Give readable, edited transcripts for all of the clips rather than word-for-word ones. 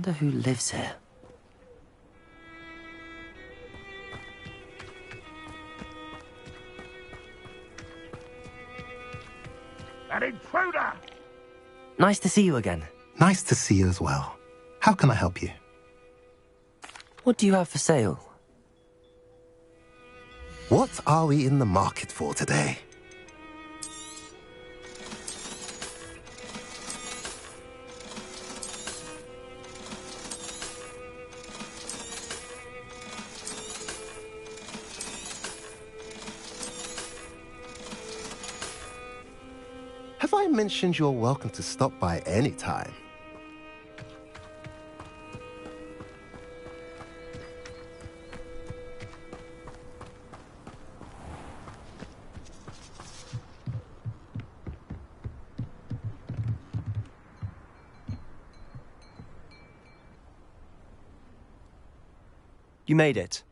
wonder who lives here. An intruder! Nice to see you again. Nice to see you as well. How can I help you? What do you have for sale? What are we in the market for today? Have I mentioned you're welcome to stop by any time? You made it.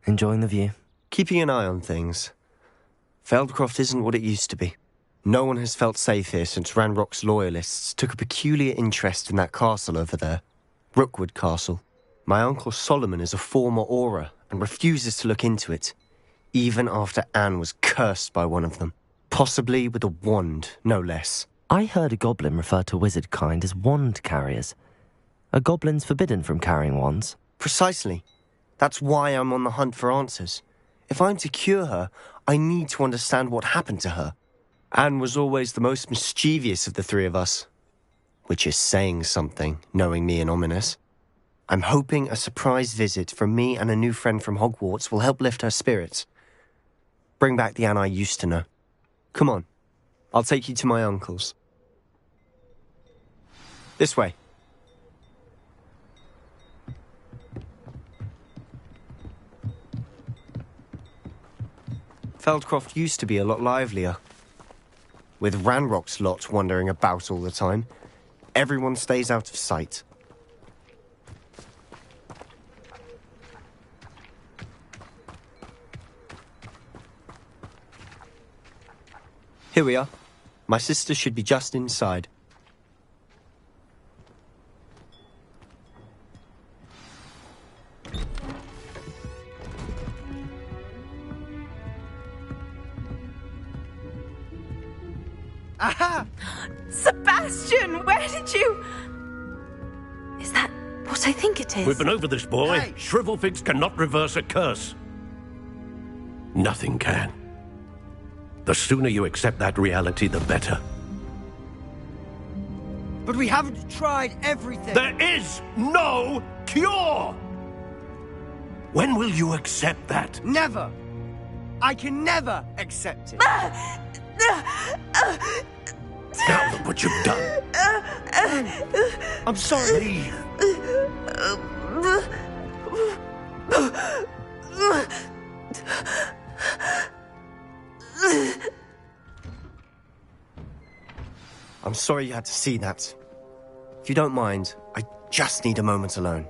Enjoying the view? Keeping an eye on things. Feldcroft isn't what it used to be. No one has felt safe here since Ranrock's loyalists took a peculiar interest in that castle over there. Rookwood Castle. My uncle Solomon is a former Auror and refuses to look into it, even after Anne was cursed by one of them. Possibly with a wand, no less. I heard a goblin refer to wizard kind as wand carriers. Are goblins forbidden from carrying wands? Precisely. That's why I'm on the hunt for answers. If I'm to cure her, I need to understand what happened to her. Anne was always the most mischievous of the three of us. Which is saying something, knowing me and Ominous. I'm hoping a surprise visit from me and a new friend from Hogwarts will help lift her spirits. Bring back the Anne I used to know. Come on, I'll take you to my uncle's. This way. Feldcroft used to be a lot livelier. With Ranrock's lot wandering about all the time, everyone stays out of sight. Here we are. My sister should be just inside. Aha! Sebastian, where did you... Is that what I think it is? We've been over this, boy. Hey. Shrivelfigs cannot reverse a curse. Nothing can. The sooner you accept that reality, the better. But we haven't tried everything. There is no cure! When will you accept that? Never. I can never accept it. Now look what you've done. I'm sorry. Leave. I'm sorry you had to see that. If you don't mind, I just need a moment alone.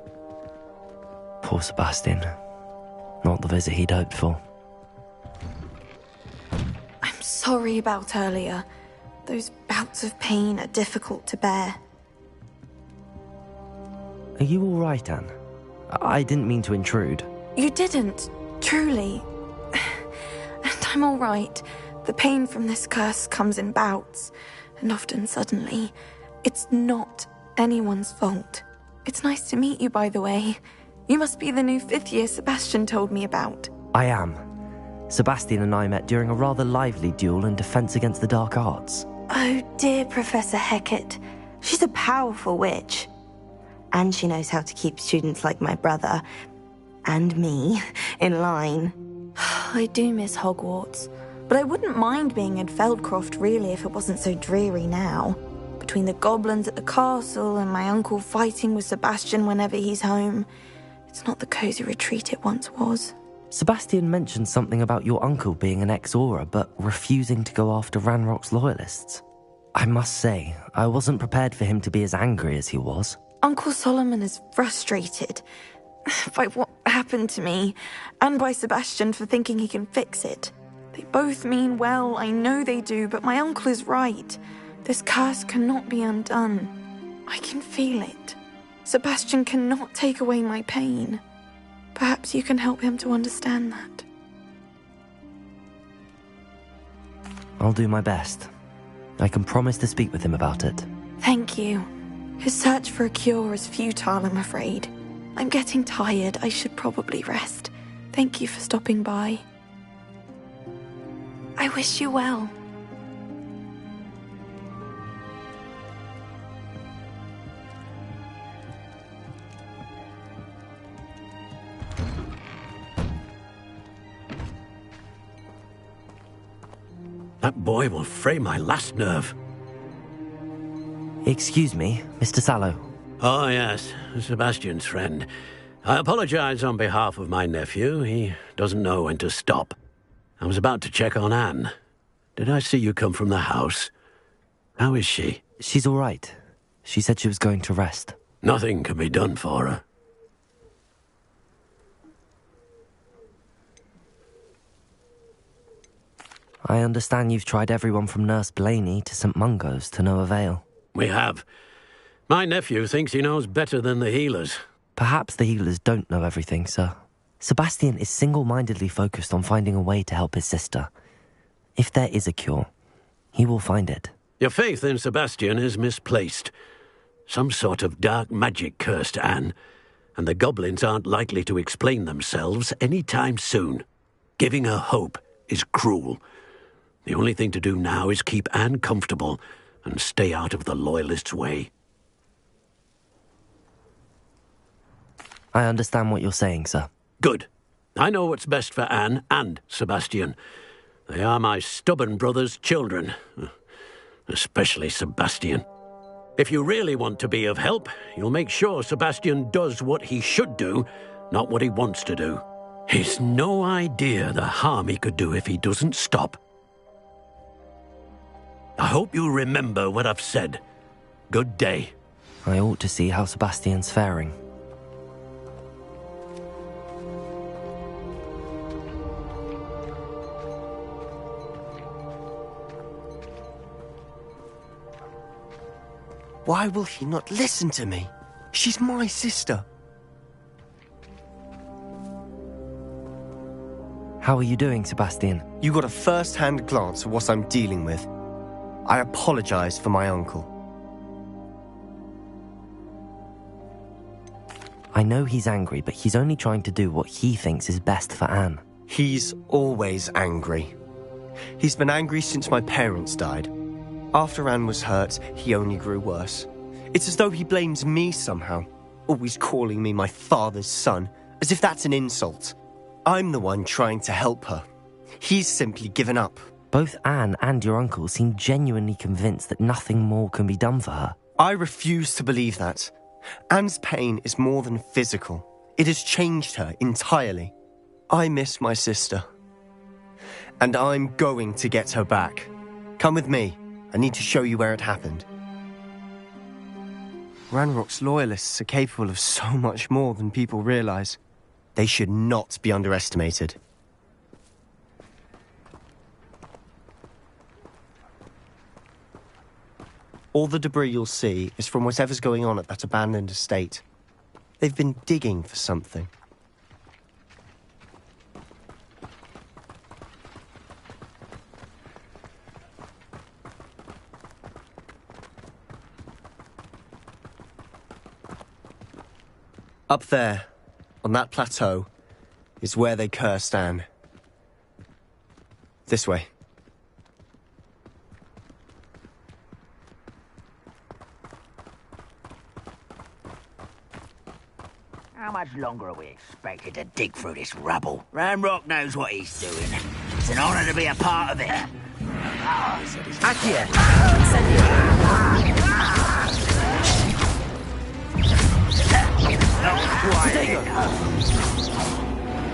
Poor Sebastian. Not the visit he'd hoped for. I'm sorry about earlier. Those bouts of pain are difficult to bear. Are you all right, Anne? I didn't mean to intrude. You didn't, truly. And I'm all right. The pain from this curse comes in bouts, and often suddenly. It's not anyone's fault. It's nice to meet you, by the way. You must be the new 5th year Sebastian told me about. I am. Sebastian and I met during a rather lively duel in Defense Against the Dark Arts. Oh dear, Professor Hecat. She's a powerful witch. And she knows how to keep students like my brother, and me, in line. I do miss Hogwarts, but I wouldn't mind being in Feldcroft, really, if it wasn't so dreary now. Between the goblins at the castle and my uncle fighting with Sebastian whenever he's home, it's not the cozy retreat it once was. Sebastian mentioned something about your uncle being an ex-Auror, but refusing to go after Ranrock's loyalists. I must say, I wasn't prepared for him to be as angry as he was. Uncle Solomon is frustrated by what happened to me, and by Sebastian for thinking he can fix it. They both mean well, I know they do, but my uncle is right. This curse cannot be undone. I can feel it. Sebastian cannot take away my pain. Perhaps you can help him to understand that. I'll do my best. I can promise to speak with him about it. Thank you. His search for a cure is futile, I'm afraid. I'm getting tired. I should probably rest. Thank you for stopping by. I wish you well. That boy will fray my last nerve. Excuse me, Mr. Sallow. Oh, yes, Sebastian's friend. I apologize on behalf of my nephew. He doesn't know when to stop. I was about to check on Anne. Did I see you come from the house? How is she? She's all right. She said she was going to rest. Nothing can be done for her. I understand you've tried everyone from Nurse Blaney to St. Mungo's to no avail. We have. My nephew thinks he knows better than the healers. Perhaps the healers don't know everything, sir. Sebastian is single-mindedly focused on finding a way to help his sister. If there is a cure, he will find it. Your faith in Sebastian is misplaced. Some sort of dark magic cursed Anne, and the goblins aren't likely to explain themselves any time soon. Giving her hope is cruel. The only thing to do now is keep Anne comfortable and stay out of the Loyalists' way. I understand what you're saying, sir. Good. I know what's best for Anne and Sebastian. They are my stubborn brother's children. Especially Sebastian. If you really want to be of help, you'll make sure Sebastian does what he should do, not what he wants to do. He's no idea the harm he could do if he doesn't stop. I hope you remember what I've said. Good day. I ought to see how Sebastian's faring. Why will he not listen to me? She's my sister. How are you doing, Sebastian? You got a first-hand glance at what I'm dealing with. I apologize for my uncle. I know he's angry, but he's only trying to do what he thinks is best for Anne. He's always angry. He's been angry since my parents died. After Anne was hurt, he only grew worse. It's as though he blames me somehow, always calling me my father's son, as if that's an insult. I'm the one trying to help her. He's simply given up. Both Anne and your uncle seem genuinely convinced that nothing more can be done for her. I refuse to believe that. Anne's pain is more than physical. It has changed her entirely. I miss my sister. And I'm going to get her back. Come with me. I need to show you where it happened. Ranrock's Loyalists are capable of so much more than people realize. They should not be underestimated. All the debris you'll see is from whatever's going on at that abandoned estate. They've been digging for something. Up there, on that plateau, is where they cursed Anne. This way. How much longer are we expected to dig through this rubble? Ranrock knows what he's doing. It's an honor to be a part of it. Akia!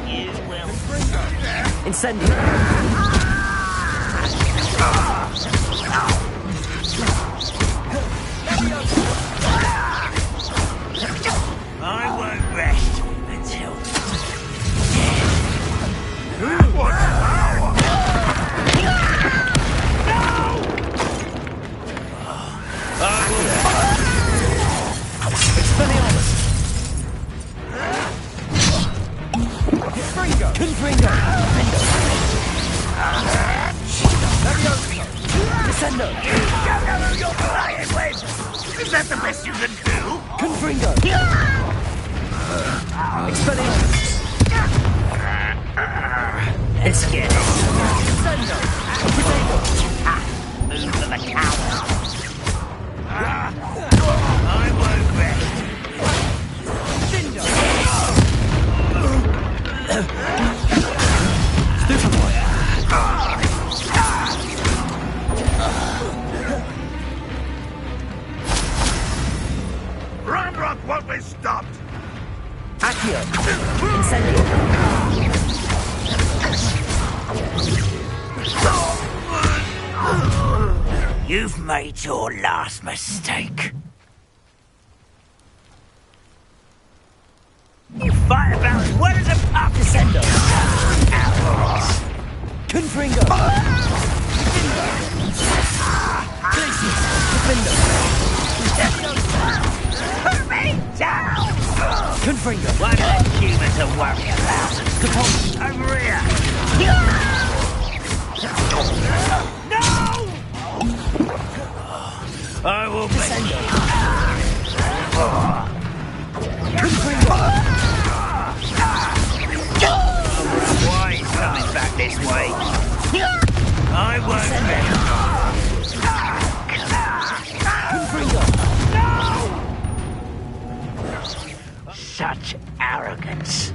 You will. Incendio! I won't rest until... Confringo! Descendo! Don't know who you're playing with! Is that the best you can do? Confringo! Expelliarmus! Let's get it. Descendo! Move to the coward. I won't rest. Dindo! Ramrock won't be stopped. Accio! Incendio! You've made your last mistake. You fight about as well as a pup. Descendo! Confringo! Glacius! Defendo! Put me down! Confringo! One less human to worry about. Capone! Over here! No! I will Descendo! Confringo! Why is coming back this way? I won't. Confringo! Such arrogance.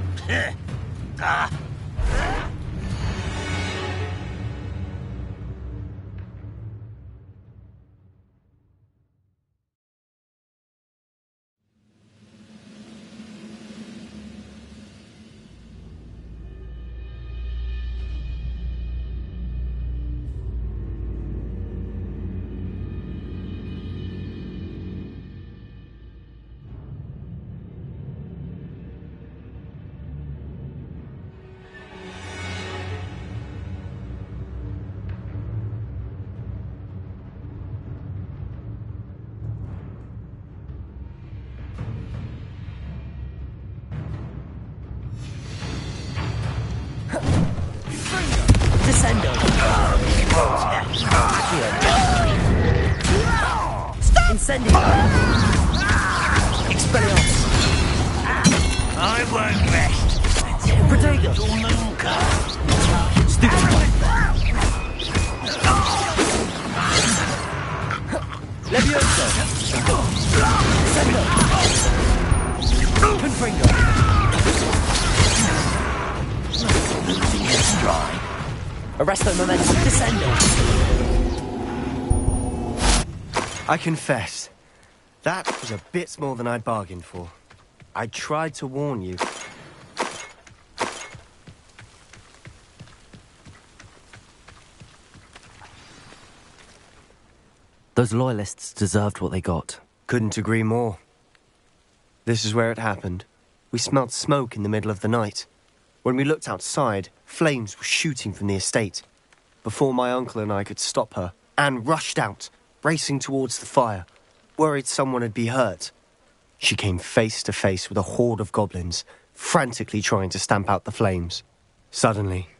Descendo! Incendio! Expelliarmus! I won't rest. Protego! Stupefy! Levioso! Descendo! Confringo! Losing his stride. Arresto momentum! Descendo! I confess, that was a bit more than I'd bargained for. I tried to warn you. Those loyalists deserved what they got. Couldn't agree more. This is where it happened. We smelled smoke in the middle of the night. When we looked outside, flames were shooting from the estate. Before my uncle and I could stop her, Anne rushed out, racing towards the fire, worried someone had been hurt. She came face to face with a horde of goblins, frantically trying to stamp out the flames. Suddenly,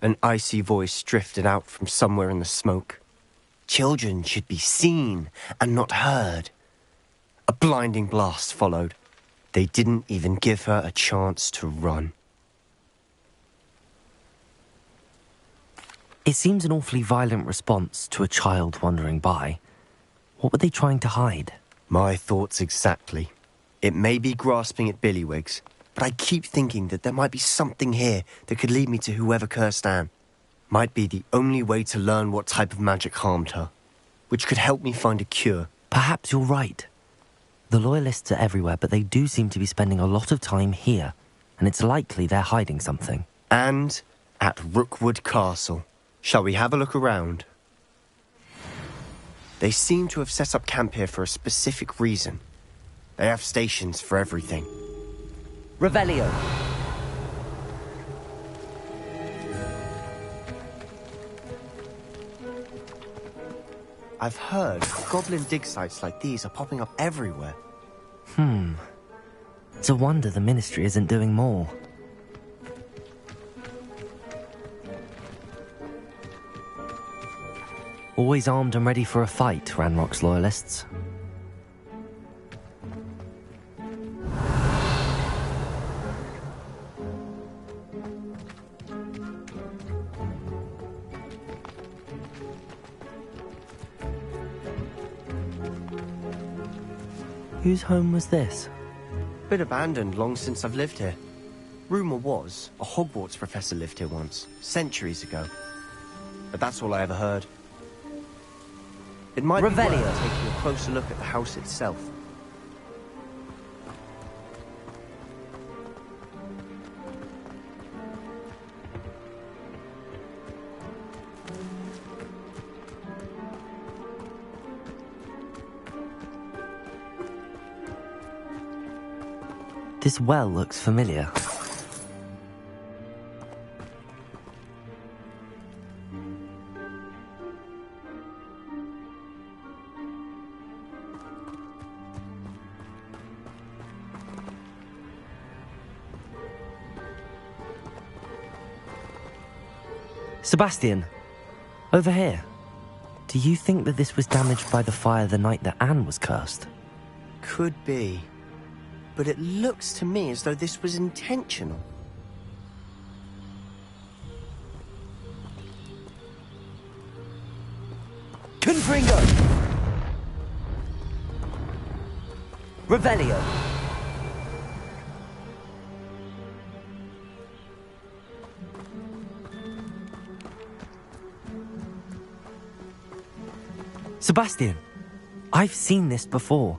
an icy voice drifted out from somewhere in the smoke. Children should be seen and not heard. A blinding blast followed. They didn't even give her a chance to run. It seems an awfully violent response to a child wandering by. What were they trying to hide? My thoughts exactly. It may be grasping at Billywigs, but I keep thinking that there might be something here that could lead me to whoever cursed Anne. Might be the only way to learn what type of magic harmed her, which could help me find a cure. Perhaps you're right. The Loyalists are everywhere, but they do seem to be spending a lot of time here, and it's likely they're hiding something. And at Rookwood Castle. Shall we have a look around? They seem to have set up camp here for a specific reason. They have stations for everything. Revelio! I've heard goblin dig sites like these are popping up everywhere. It's a wonder the Ministry isn't doing more. Always armed and ready for a fight, Ranrock's loyalists. Whose home was this? Been abandoned long since I've lived here. Rumour was a Hogwarts professor lived here once, centuries ago. But that's all I ever heard. It might be worth taking a closer look at the house itself. This well looks familiar. Sebastian, over here. Do you think that this was damaged by the fire the night that Anne was cursed? Could be. But it looks to me as though this was intentional. Confringo! Revelio! Sebastian, I've seen this before.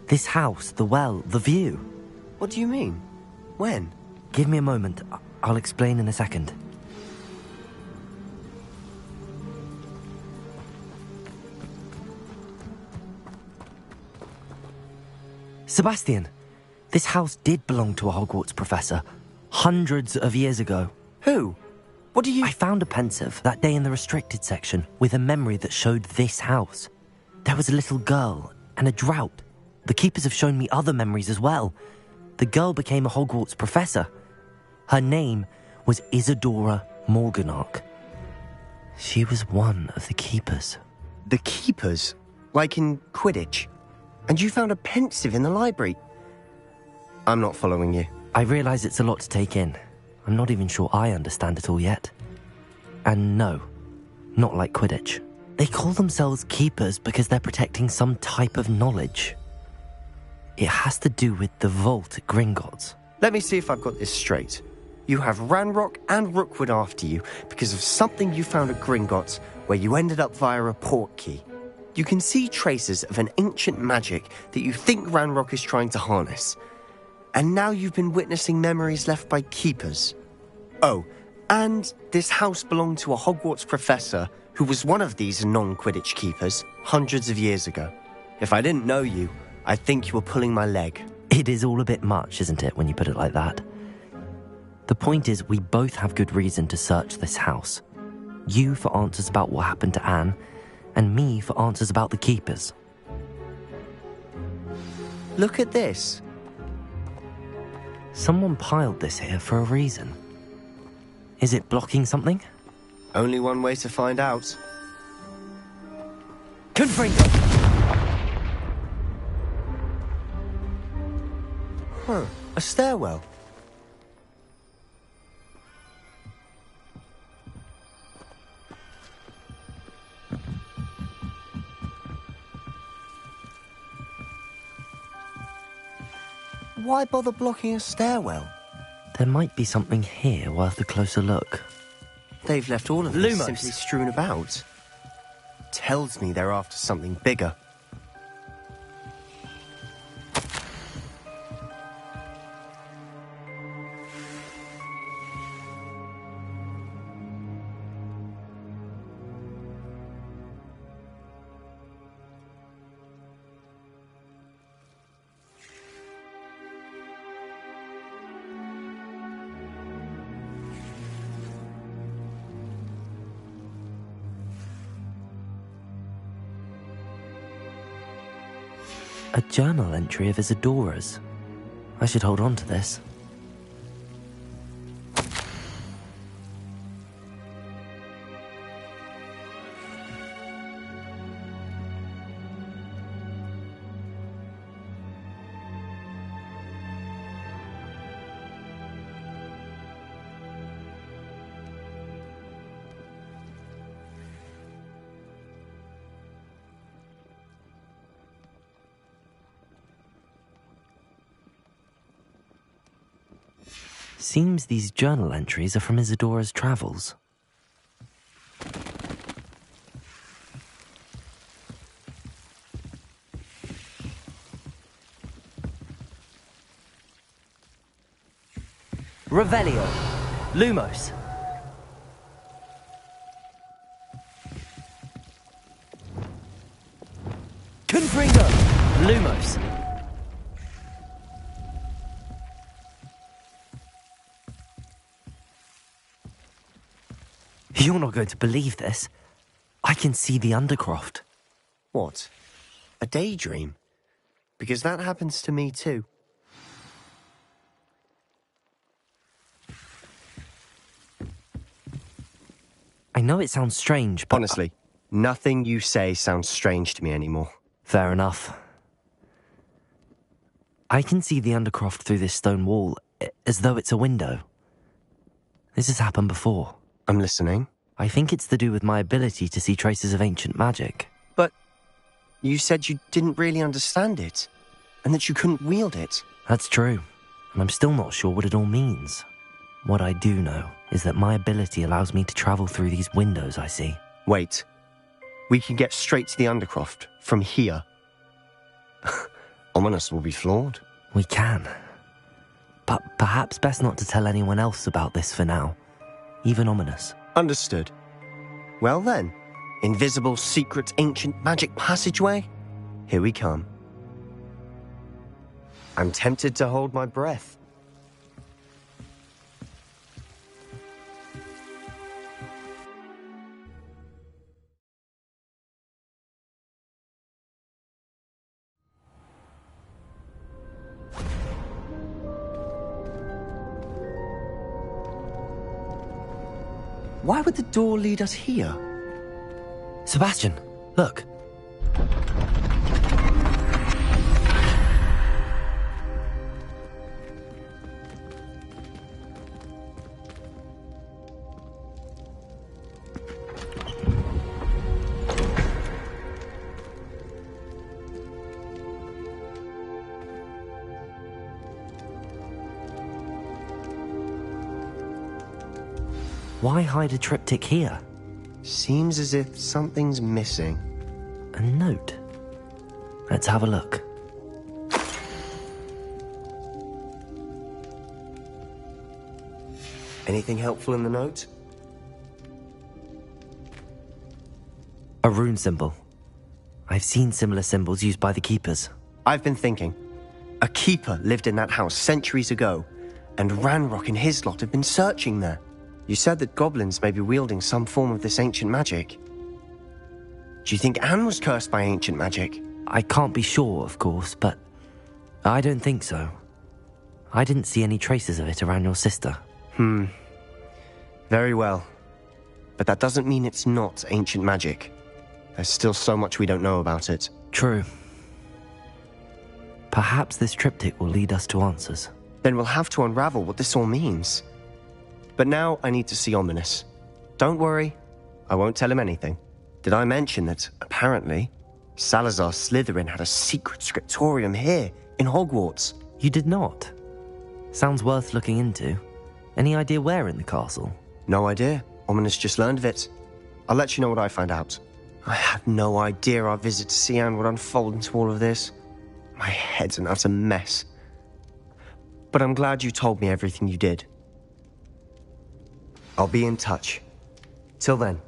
This house, the well, the view. What do you mean? When? Give me a moment. I'll explain in a second. Sebastian, this house did belong to a Hogwarts professor. Hundreds of years ago. Who? What do you... I found a pensive that day in the restricted section with a memory that showed this house. There was a little girl and a drought. The keepers have shown me other memories as well. The girl became a Hogwarts professor. Her name was Isadora Morganach. She was one of the keepers. The keepers? Like in Quidditch? And you found a pensive in the library? I'm not following you. I realise it's a lot to take in. I'm not even sure I understand it all yet. And no, not like Quidditch. They call themselves keepers because they're protecting some type of knowledge. It has to do with the vault at Gringotts. Let me see if I've got this straight. You have Ranrock and Rookwood after you because of something you found at Gringotts where you ended up via a portkey. You can see traces of an ancient magic that you think Ranrock is trying to harness. And now you've been witnessing memories left by keepers. Oh, and this house belonged to a Hogwarts professor who was one of these non-Quidditch keepers hundreds of years ago. If I didn't know you, I think you were pulling my leg. It is all a bit much, isn't it, when you put it like that? The point is, we both have good reason to search this house. You for answers about what happened to Anne, and me for answers about the keepers. Look at this. Someone piled this here for a reason. Is it blocking something? Only one way to find out. Confringo! Huh, a stairwell. Why bother blocking a stairwell? There might be something here worth a closer look. They've left all of this Lumos. simply strewn about. Tells me they're after something bigger. A journal entry of Isadora's. I should hold on to this. Seems these journal entries are from Isadora's travels. Revelio. Lumos. Confringo. Lumos. You're not going to believe this. I can see the Undercroft. What? A daydream? Because that happens to me too. I know it sounds strange, but... Honestly, nothing you say sounds strange to me anymore. Fair enough. I can see the Undercroft through this stone wall, as though it's a window. This has happened before. I'm listening. I think it's to do with my ability to see traces of ancient magic. But you said you didn't really understand it, and that you couldn't wield it. That's true, and I'm still not sure what it all means. What I do know is that my ability allows me to travel through these windows I see. Wait. We can get straight to the Undercroft from here. Ominous will be floored. We can. But perhaps best not to tell anyone else about this for now. Even Ominous. Understood. Well then, invisible, secret, ancient magic passageway? Here we come. I'm tempted to hold my breath. Why would the door lead us here? Sebastian, look. Why hide a triptych here? Seems as if something's missing. A note. Let's have a look. Anything helpful in the note? A rune symbol. I've seen similar symbols used by the keepers. I've been thinking. A keeper lived in that house centuries ago, and Ranrock and his lot have been searching there. You said that goblins may be wielding some form of this ancient magic. Do you think Anne was cursed by ancient magic? I can't be sure, of course, but I don't think so. I didn't see any traces of it around your sister. Very well. But that doesn't mean it's not ancient magic. There's still so much we don't know about it. True. Perhaps this triptych will lead us to answers. Then we'll have to unravel what this all means. But now I need to see Ominous. Don't worry, I won't tell him anything. Did I mention that, apparently, Salazar Slytherin had a secret scriptorium here, in Hogwarts? You did not? Sounds worth looking into. Any idea where in the castle? No idea. Ominous just learned of it. I'll let you know what I find out. I had no idea our visit to Cian would unfold into all of this. My head's an utter mess. But I'm glad you told me everything you did. I'll be in touch. Till then.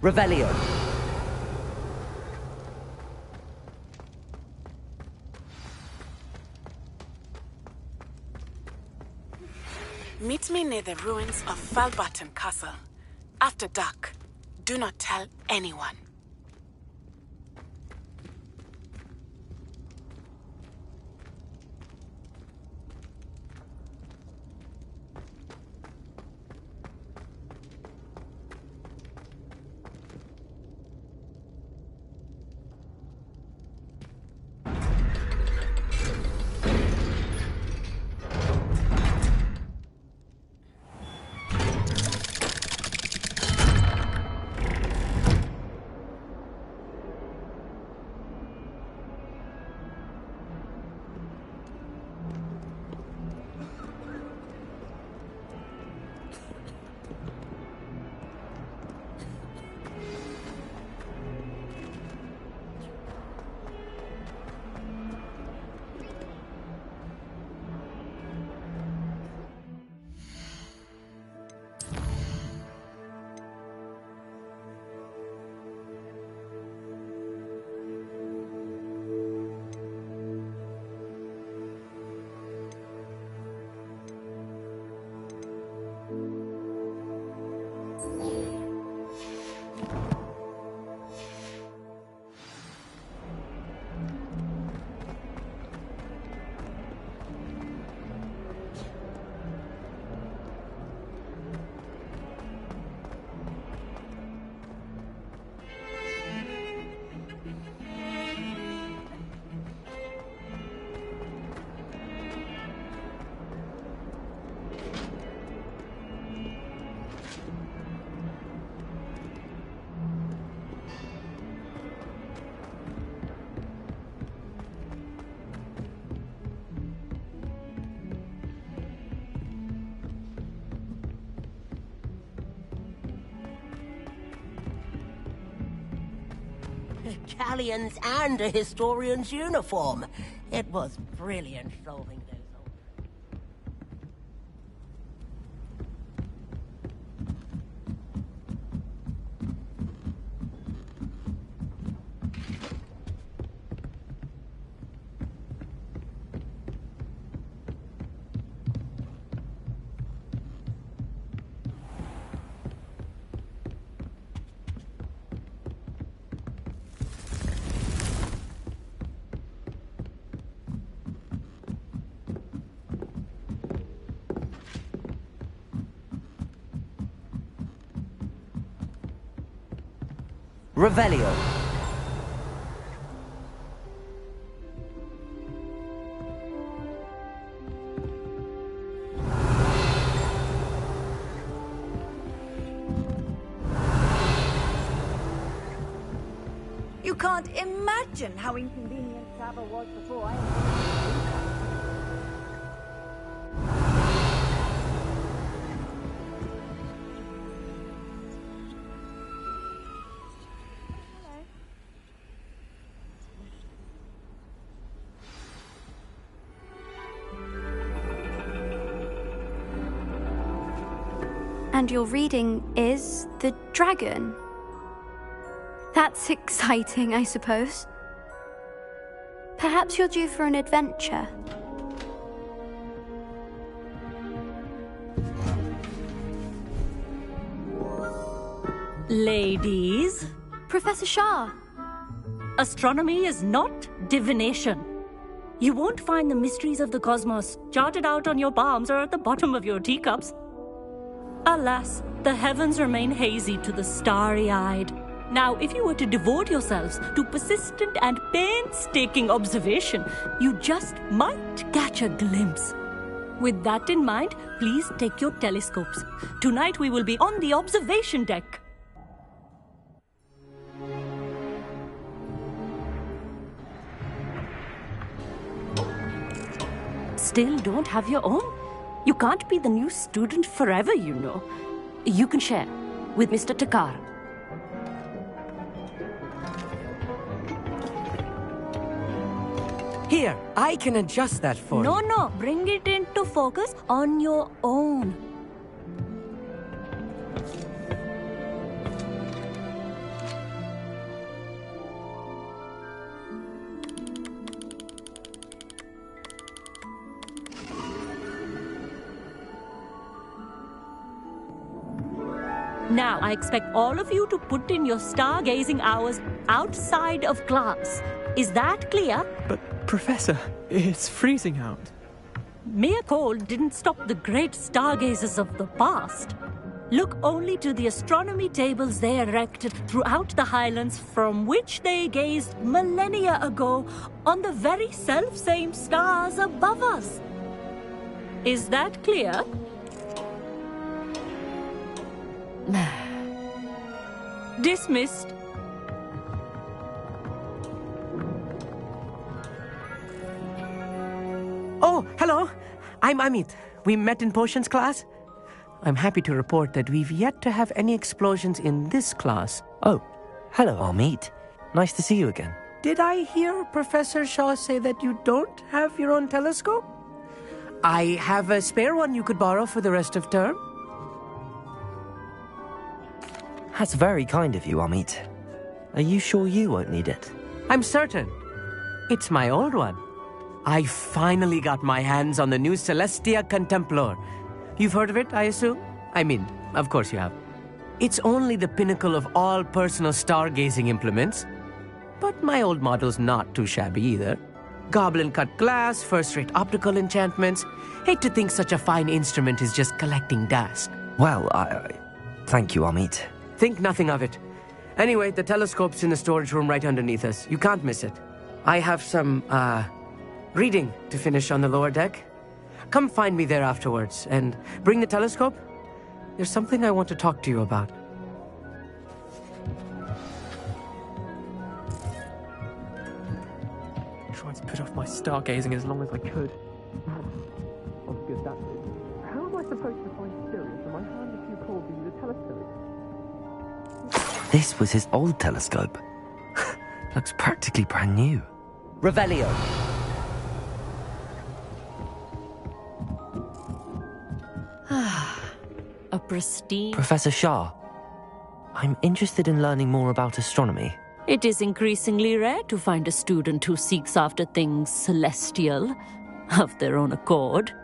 Revelio. Meet me near the ruins of Falbarton Castle. After dark. Do not tell anyone. galleons and a historian's uniform. It was brilliant solving those. Revelio. You can't imagine how inconvenient travel was before I... And your reading is The Dragon. That's exciting, I suppose. Perhaps you're due for an adventure. Ladies. Professor Shah. Astronomy is not divination. You won't find the mysteries of the cosmos charted out on your palms or at the bottom of your teacups. Alas, the heavens remain hazy to the starry-eyed. Now, if you were to devote yourselves to persistent and painstaking observation, you just might catch a glimpse. With that in mind, please take your telescopes. Tonight we will be on the observation deck. Still don't have your own? You can't be the new student forever, you know. You can share with Mr. Takar. Here, I can adjust that for you. No, bring it into focus on your own. Now, I expect all of you to put in your stargazing hours outside of class. Is that clear? But, Professor, it's freezing out. Mere cold didn't stop the great stargazers of the past. Look only to the astronomy tables they erected throughout the highlands from which they gazed millennia ago on the very self-same stars above us. Is that clear? Dismissed. Oh, hello. I'm Amit. We met in potions class. I'm happy to report that we've yet to have any explosions in this class. Oh, hello, Amit. Nice to see you again. Did I hear Professor Shaw say that you don't have your own telescope? I have a spare one you could borrow for the rest of term. That's very kind of you, Amit. Are you sure you won't need it? I'm certain. It's my old one. I finally got my hands on the new Celestia Contemplar. You've heard of it, I assume? I mean, of course you have. It's only the pinnacle of all personal stargazing implements. But my old model's not too shabby either. Goblin-cut glass, first-rate optical enchantments. Hate to think such a fine instrument is just collecting dust. Well, thank you, Amit. Think nothing of it. Anyway, the telescope's in the storage room right underneath us. You can't miss it. I have some, reading to finish on the lower deck. Come find me there afterwards, and bring the telescope. There's something I want to talk to you about. I tried to put off my stargazing as long as I could. How good that is. How am I supposed to find Sirius when my hand is too cold to use a telescope? This was his old telescope. looks practically brand new. Revelio. A pristine... Professor Shah, I'm interested in learning more about astronomy. It is increasingly rare to find a student who seeks after things celestial, of their own accord.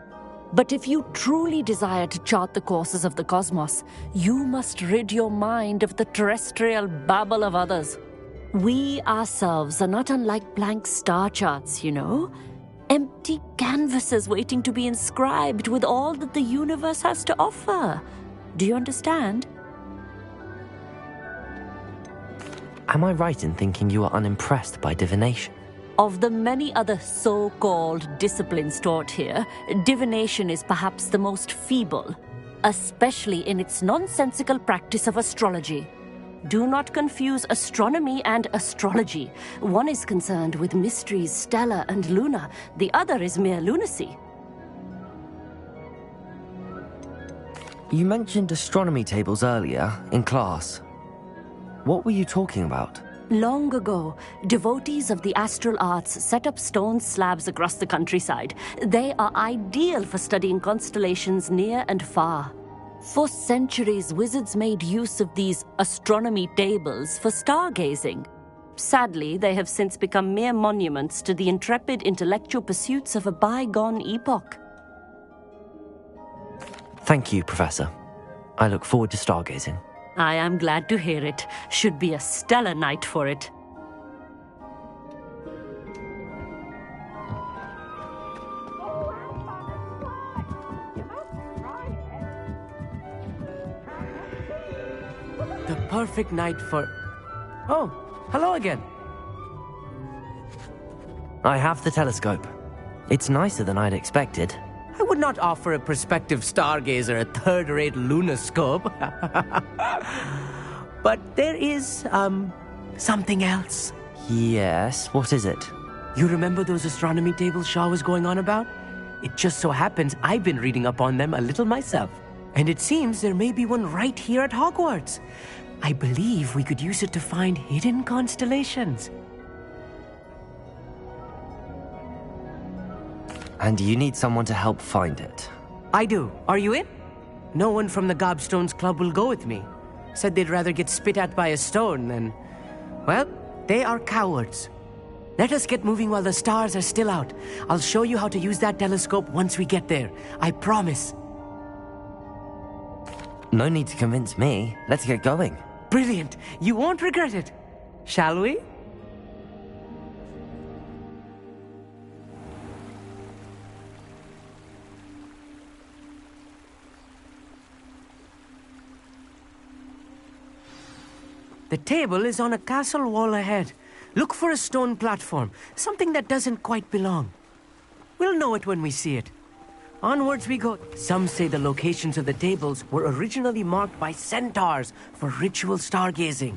But if you truly desire to chart the courses of the cosmos, you must rid your mind of the terrestrial babble of others. We ourselves are not unlike blank star charts, you know. Empty canvases waiting to be inscribed with all that the universe has to offer. Do you understand? Am I right in thinking you are unimpressed by divination? Of the many other so-called disciplines taught here, divination is perhaps the most feeble, especially in its nonsensical practice of astrology. Do not confuse astronomy and astrology. One is concerned with mysteries stellar and lunar, the other is mere lunacy. You mentioned astronomy tables earlier, in class. What were you talking about? Long ago, devotees of the astral arts set up stone slabs across the countryside. They are ideal for studying constellations near and far. For centuries, wizards made use of these astronomy tables for stargazing. Sadly, they have since become mere monuments to the intrepid intellectual pursuits of a bygone epoch. Thank you, Professor. I look forward to stargazing. I am glad to hear it. Should be a stellar night for it. The perfect night for... Oh, hello again. I have the telescope. It's nicer than I'd expected. I would not offer a prospective stargazer a third-rate lunoscope. But there is, something else. Yes, what is it? You remember those astronomy tables Shaw was going on about? It just so happens I've been reading up on them a little myself. And it seems there may be one right here at Hogwarts. I believe we could use it to find hidden constellations. And you need someone to help find it. I do. Are you in? No one from the Gobstones Club will go with me. Said they'd rather get spit at by a stone than... Well, they are cowards. Let us get moving while the stars are still out. I'll show you how to use that telescope once we get there. I promise. No need to convince me. Let's get going. Brilliant. You won't regret it. Shall we? The table is on a castle wall ahead. Look for a stone platform, something that doesn't quite belong. We'll know it when we see it. Onwards we go. Some say the locations of the tables were originally marked by centaurs for ritual stargazing.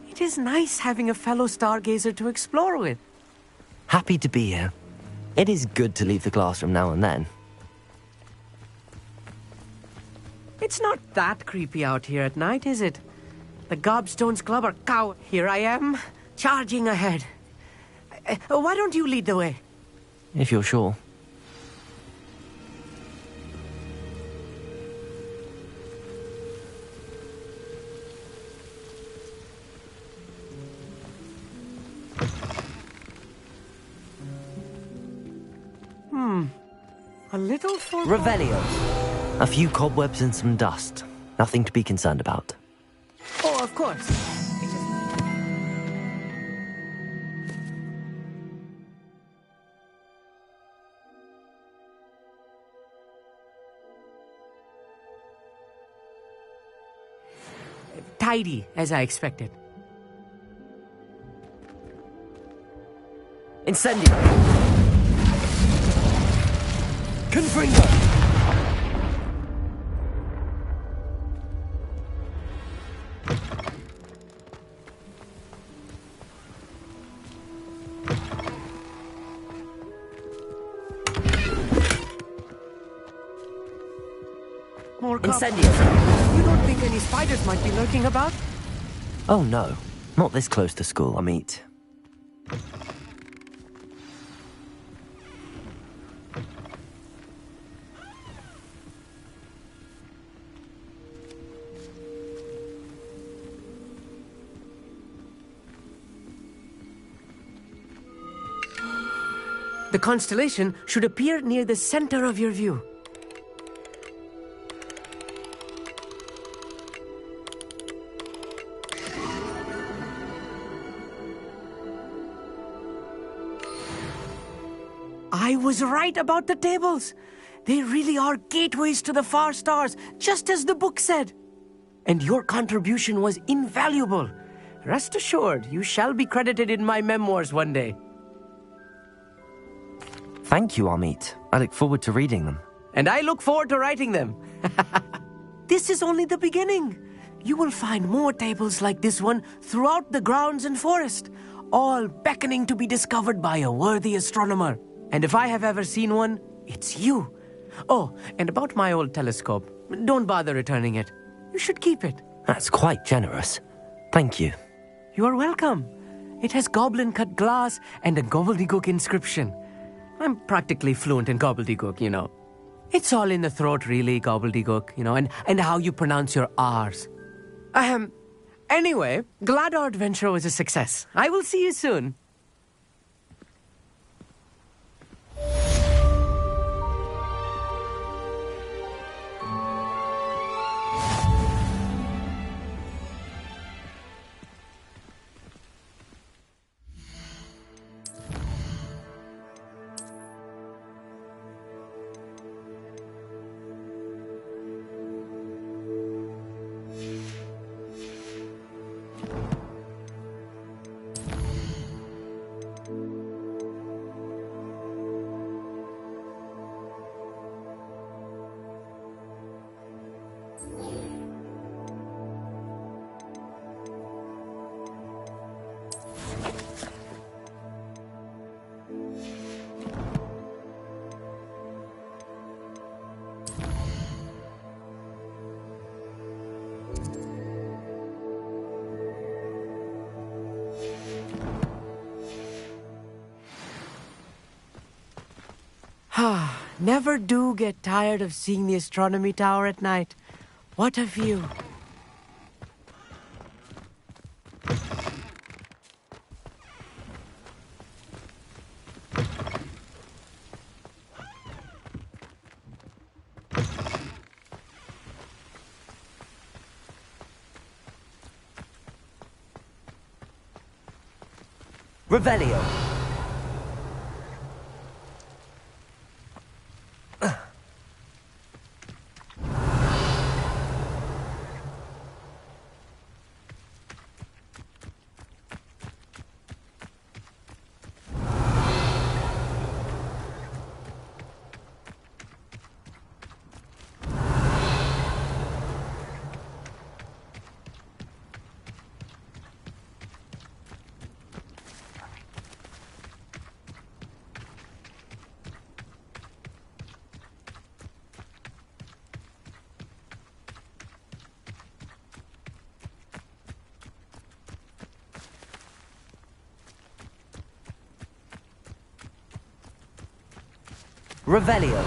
It is nice having a fellow stargazer to explore with. Happy to be here. It is good to leave the classroom now and then. It's not that creepy out here at night, is it? The Gobstones Club are cow. Here I am, charging ahead. Why don't you lead the way? If you're sure. A little for... Revelio. A few cobwebs and some dust. Nothing to be concerned about. Oh, of course. Tidy, as I expected. Incendio! Confringo! More cups. Incendio. You don't think any spiders might be lurking about? Oh no, not this close to school, Amit. The constellation should appear near the center of your view. I was right about the tables. They really are gateways to the far stars, just as the book said. And your contribution was invaluable. Rest assured, you shall be credited in my memoirs one day. Thank you, Amit. I look forward to reading them. And I look forward to writing them. This is only the beginning. You will find more tables like this one throughout the grounds and forest, all beckoning to be discovered by a worthy astronomer. And if I have ever seen one, it's you. Oh, and about my old telescope, don't bother returning it. You should keep it. That's quite generous. Thank you. You are welcome. It has goblin-cut glass and a gobbledygook inscription. I'm practically fluent in gobbledygook, you know. It's all in the throat, really, gobbledygook, you know, and how you pronounce your R's. Anyway, glad our adventure was a success. I will see you soon. Never do get tired of seeing the astronomy tower at night. What a view. Revelio. Revelio.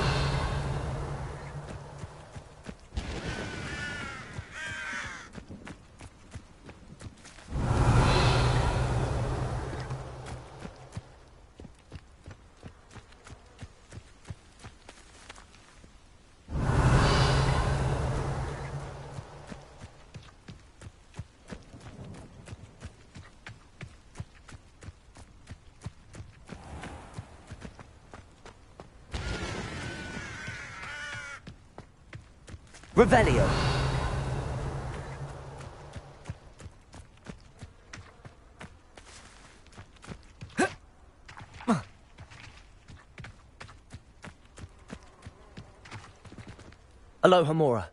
Revelio. Aloha Mora.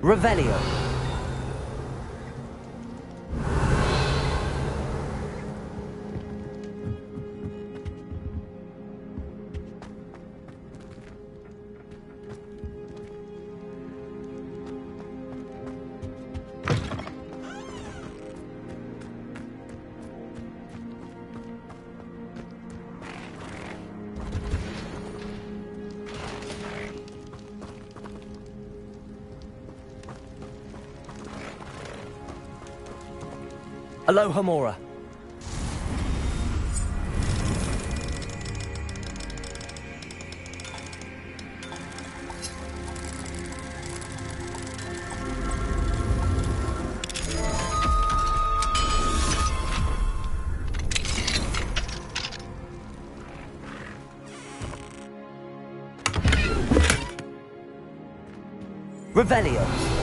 Revelio. Aloha Mora. Revelio.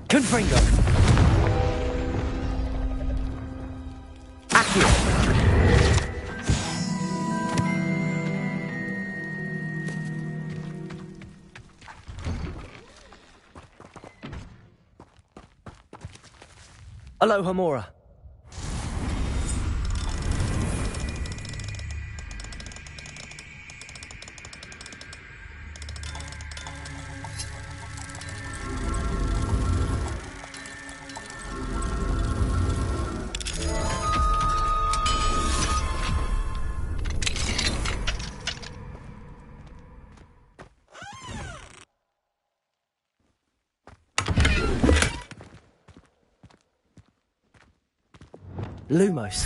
Confringo. Accio. Aloha Mora. Lumos.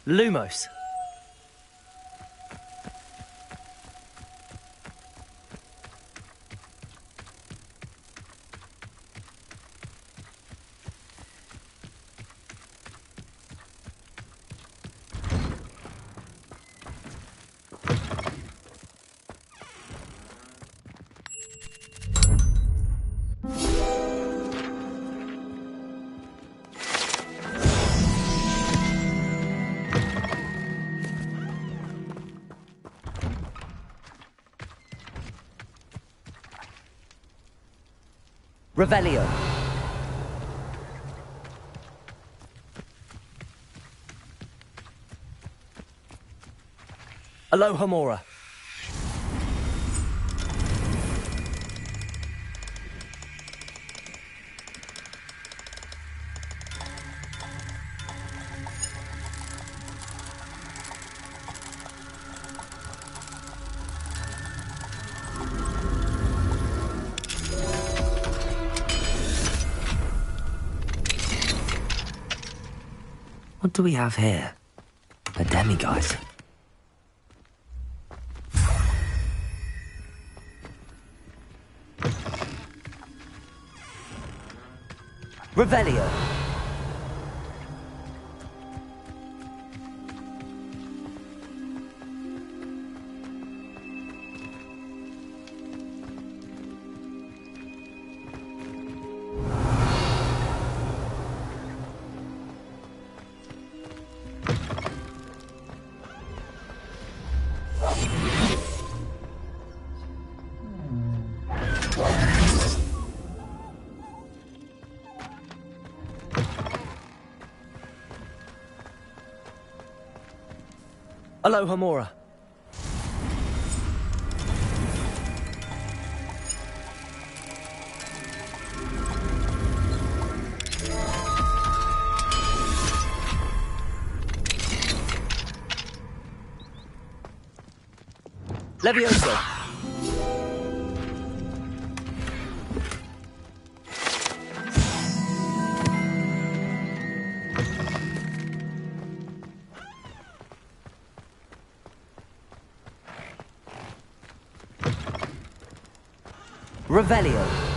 Lumos. Revelio. Aloha Mora. What do we have here? A demiguise. Revelio. Aloha Mora. Levioso! Revelio.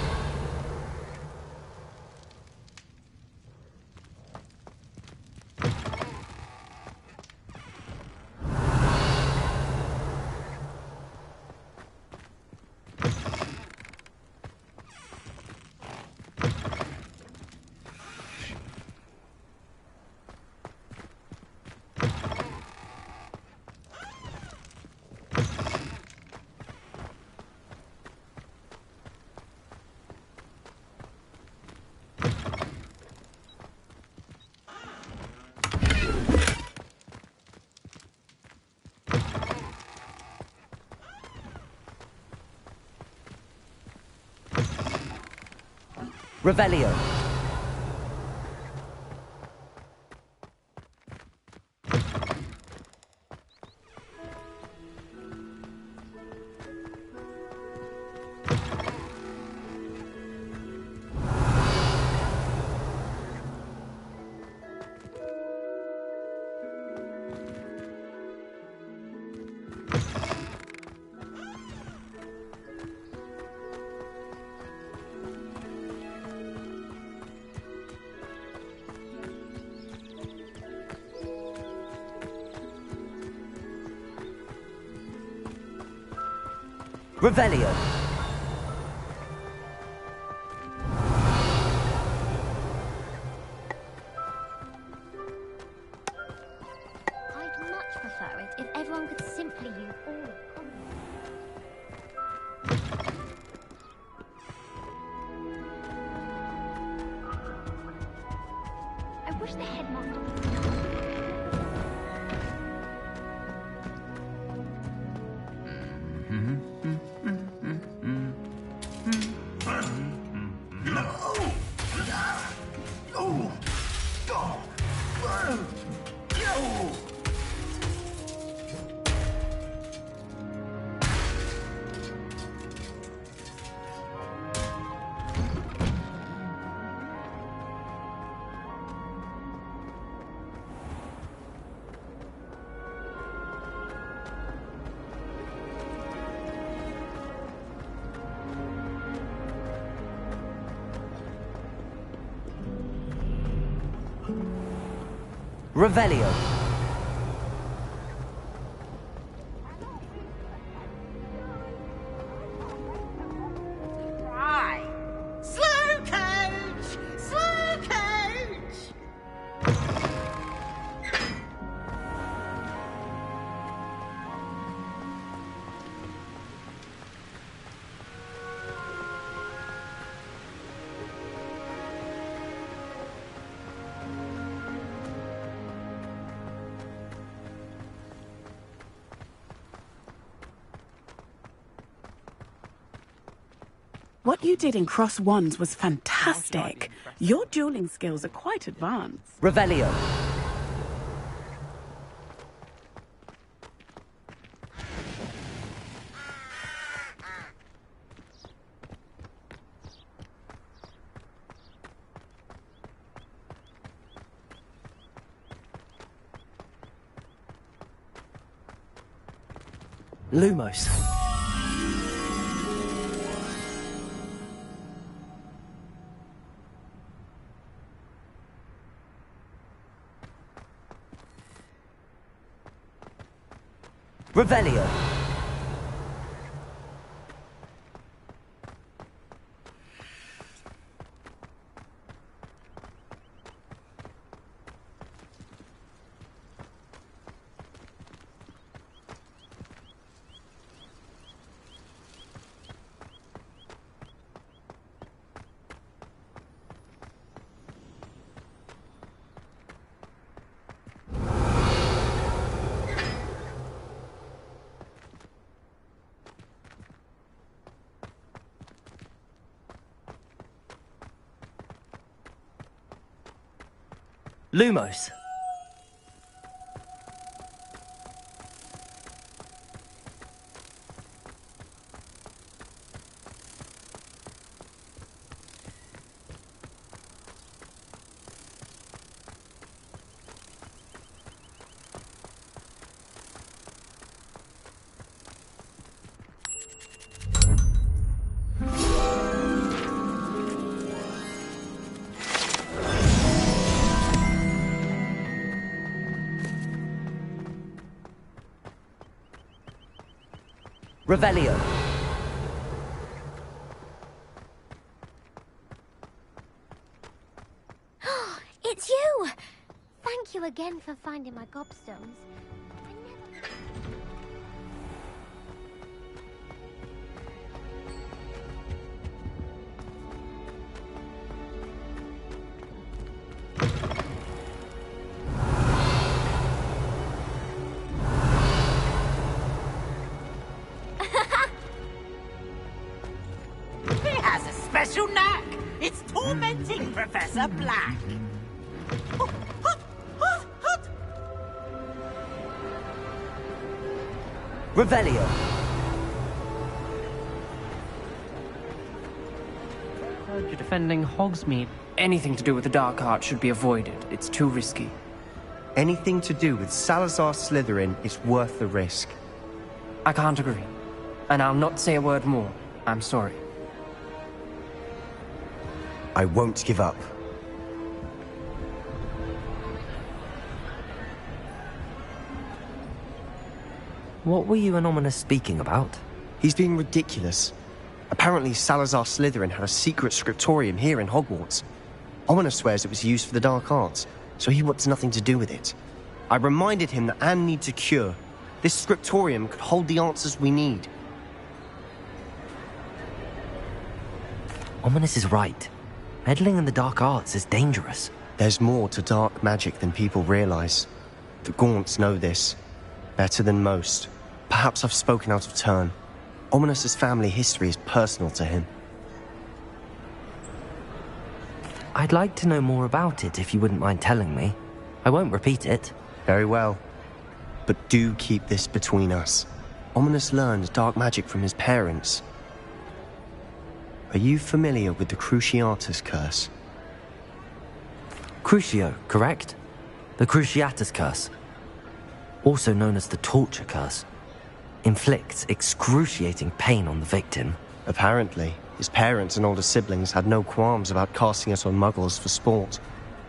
Revelio. Revelio. I'd much prefer it if everyone could simply use all of I wish the headmaster would Revelio. Right. Slow coach! Slow coach! What you did in Cross Wands was fantastic. Your dueling skills are quite advanced. Revelio. Lumos. Revelio. Lumos. Revelio. It's you! Thank you again for finding my gobstones. He has a special knack. It's tormenting Professor Black. Revelio. Heard you're defending Hogsmeade. Anything to do with the dark art should be avoided. It's too risky. Anything to do with Salazar Slytherin is worth the risk. I can't agree. And I'll not say a word more. I'm sorry. I won't give up. What were you and Ominous speaking about? He's being ridiculous. Apparently Salazar Slytherin had a secret scriptorium here in Hogwarts. Ominous swears it was used for the dark arts, so he wants nothing to do with it. I reminded him that Anne needs a cure. This scriptorium could hold the answers we need. Ominous is right. Meddling in the dark arts is dangerous. There's more to dark magic than people realize. The Gaunts know this. Better than most. Perhaps I've spoken out of turn. Ominous's family history is personal to him. I'd like to know more about it if you wouldn't mind telling me. I won't repeat it. Very well. But do keep this between us. Ominous learned dark magic from his parents. Are you familiar with the Cruciatus Curse? Crucio, correct? The Cruciatus Curse. Also known as the Torture Curse. Inflicts excruciating pain on the victim. Apparently, his parents and older siblings had no qualms about casting it on muggles for sport.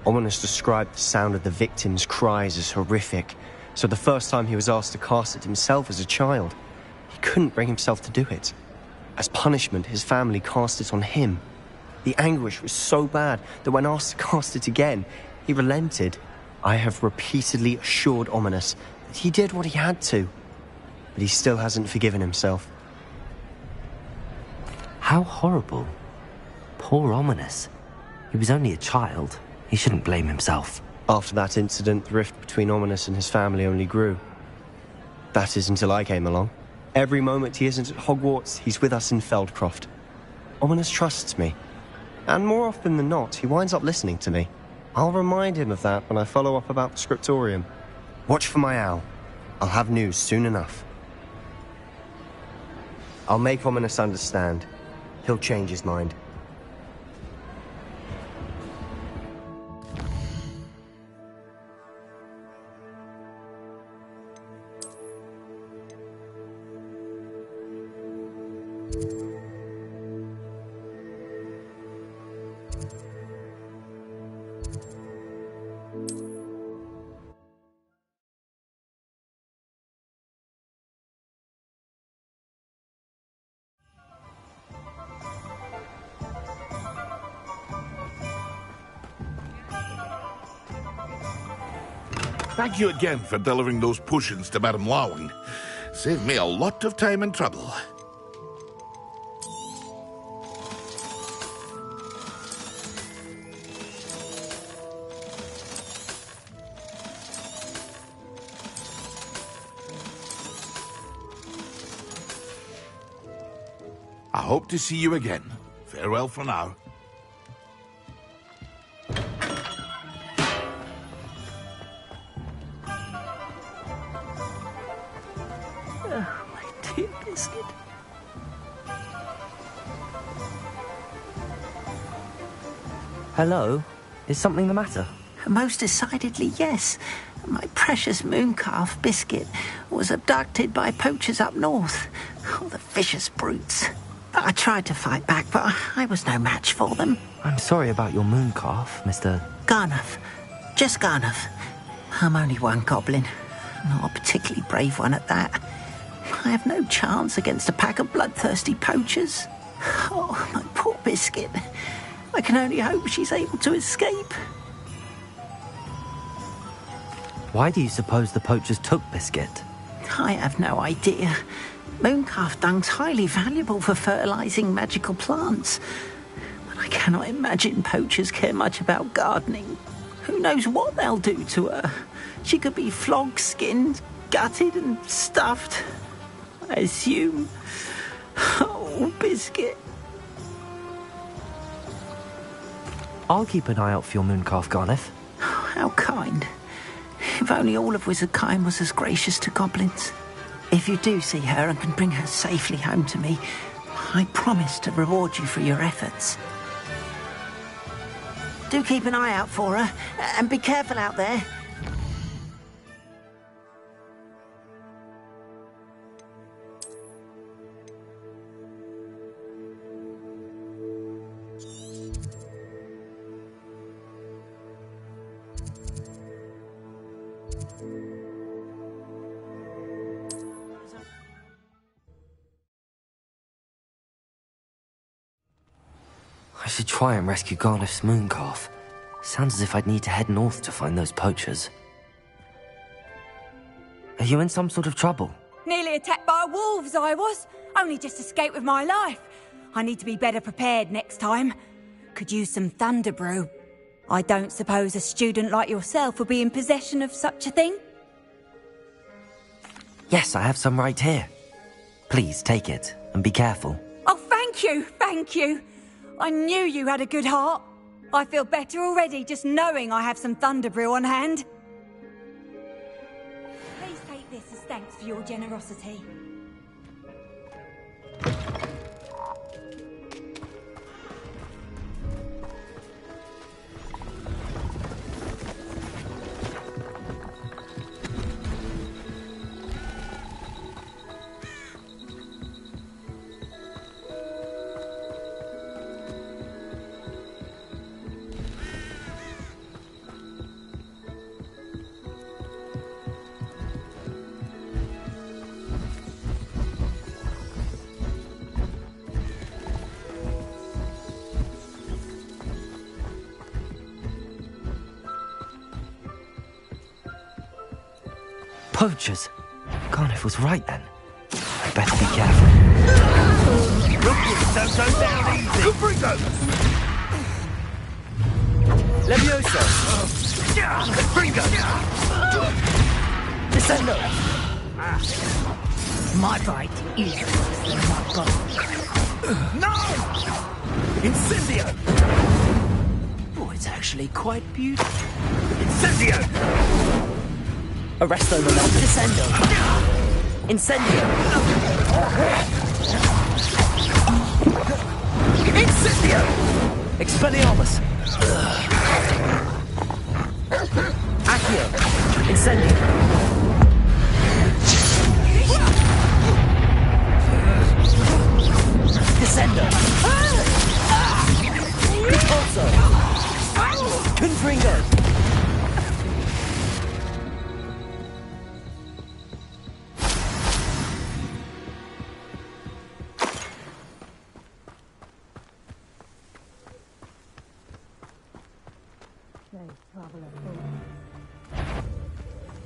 Ominous described the sound of the victim's cries as horrific, so the first time he was asked to cast it himself as a child, he couldn't bring himself to do it. As punishment, his family cast it on him. The anguish was so bad that when asked to cast it again, he relented. I have repeatedly assured Ominous that he did what he had to, but he still hasn't forgiven himself. How horrible. Poor Ominous. He was only a child. He shouldn't blame himself. After that incident, the rift between Ominous and his family only grew. That is until I came along. Every moment he isn't at Hogwarts, he's with us in Feldcroft. Ominous trusts me. And more often than not, he winds up listening to me. I'll remind him of that when I follow up about the scriptorium. Watch for my owl. I'll have news soon enough. I'll make Ominous understand. He'll change his mind. Thank you again for delivering those potions to Madame Lawing. Saved me a lot of time and trouble. I hope to see you again. Farewell for now. Biscuit. Hello? Is something the matter? Most decidedly, yes. My precious mooncalf, Biscuit, was abducted by poachers up north. Oh, the vicious brutes. I tried to fight back, but I was no match for them. I'm sorry about your mooncalf, Mr. Garnuff. Just Garnuff. I'm only one goblin. Not a particularly brave one at that. I have no chance against a pack of bloodthirsty poachers. Oh, my poor Biscuit. I can only hope she's able to escape. Why do you suppose the poachers took Biscuit? I have no idea. Mooncalf dung's highly valuable for fertilising magical plants. But I cannot imagine poachers care much about gardening. Who knows what they'll do to her? She could be flogged, skinned, gutted and stuffed. I assume. Oh, Biscuit. I'll keep an eye out for your mooncalf, Garneth. How kind. If only all of Wizardkind was as gracious to goblins. If you do see her and can bring her safely home to me, I promise to reward you for your efforts. Do keep an eye out for her, and be careful out there. I should try and rescue Garneth's mooncalf. Sounds as if I'd need to head north to find those poachers. Are you in some sort of trouble? Nearly attacked by wolves, I was. Only just escaped with my life. I need to be better prepared next time. Could use some thunder brew. I don't suppose a student like yourself would be in possession of such a thing? Yes, I have some right here. Please take it, and be careful. Oh, thank you, thank you. I knew you had a good heart. I feel better already just knowing I have some thunder brew on hand. Please take this as thanks for your generosity. Poachers! Garneth was right then. I better be careful. Don't go down easy! Confringo! Levioso! Confringo! Descendo! My bite is worse than my bone. No! Incendio! Oh, it's actually quite beautiful. Incendio! Arresto Momento. Descendo. Incendio. Incendio! Expelliarmus. Accio. Incendio. Descendo. Repulso. Confringo.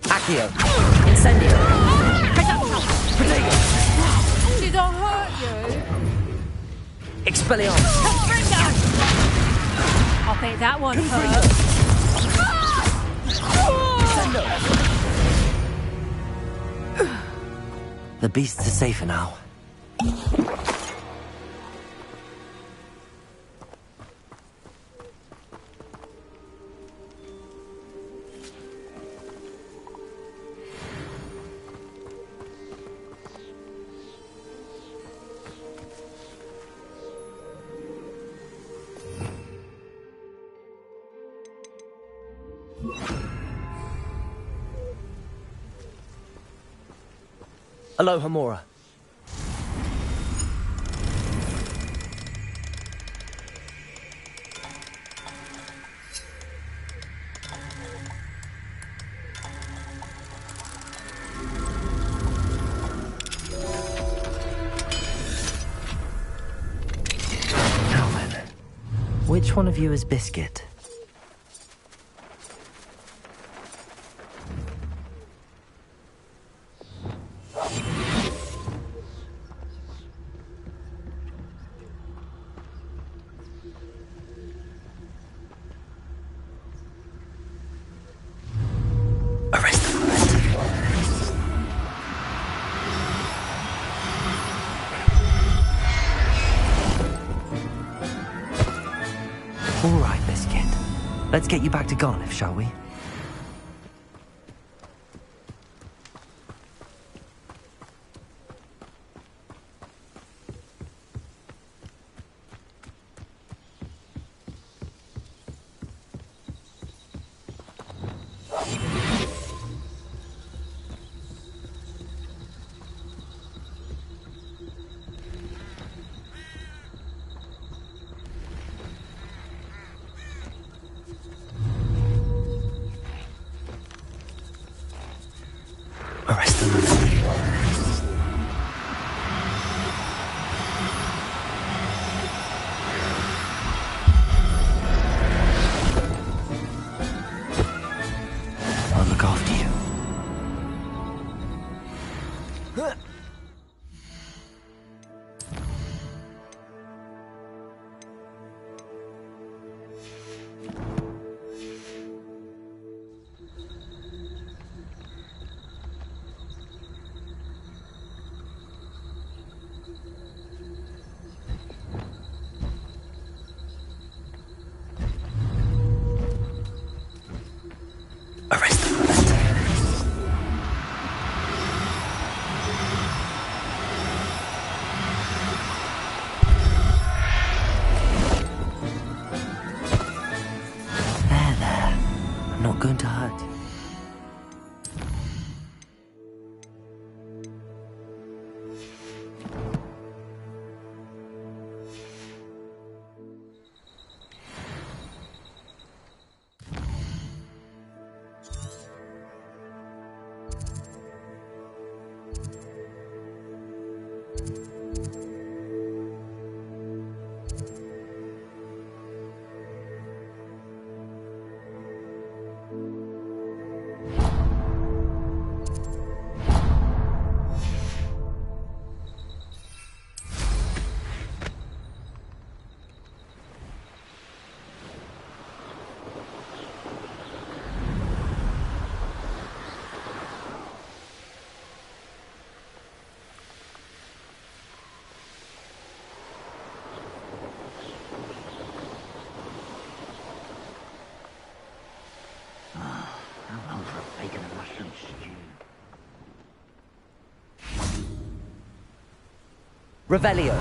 Accio. Incendio. Protego. Did I hurt you? Expelliarmus. I bet that one hurt. The beasts are safer now. Aloha Mora. Which one of you is Biscuit? All right, Biscuit. Let's get you back to Garliff, shall we? Arrest them. I'll look after you. Arrest them. There. I'm not going to hurt you. Revelio.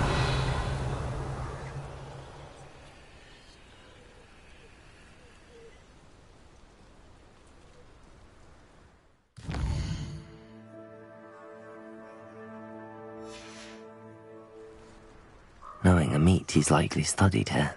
Knowing a meat, he's likely studied here.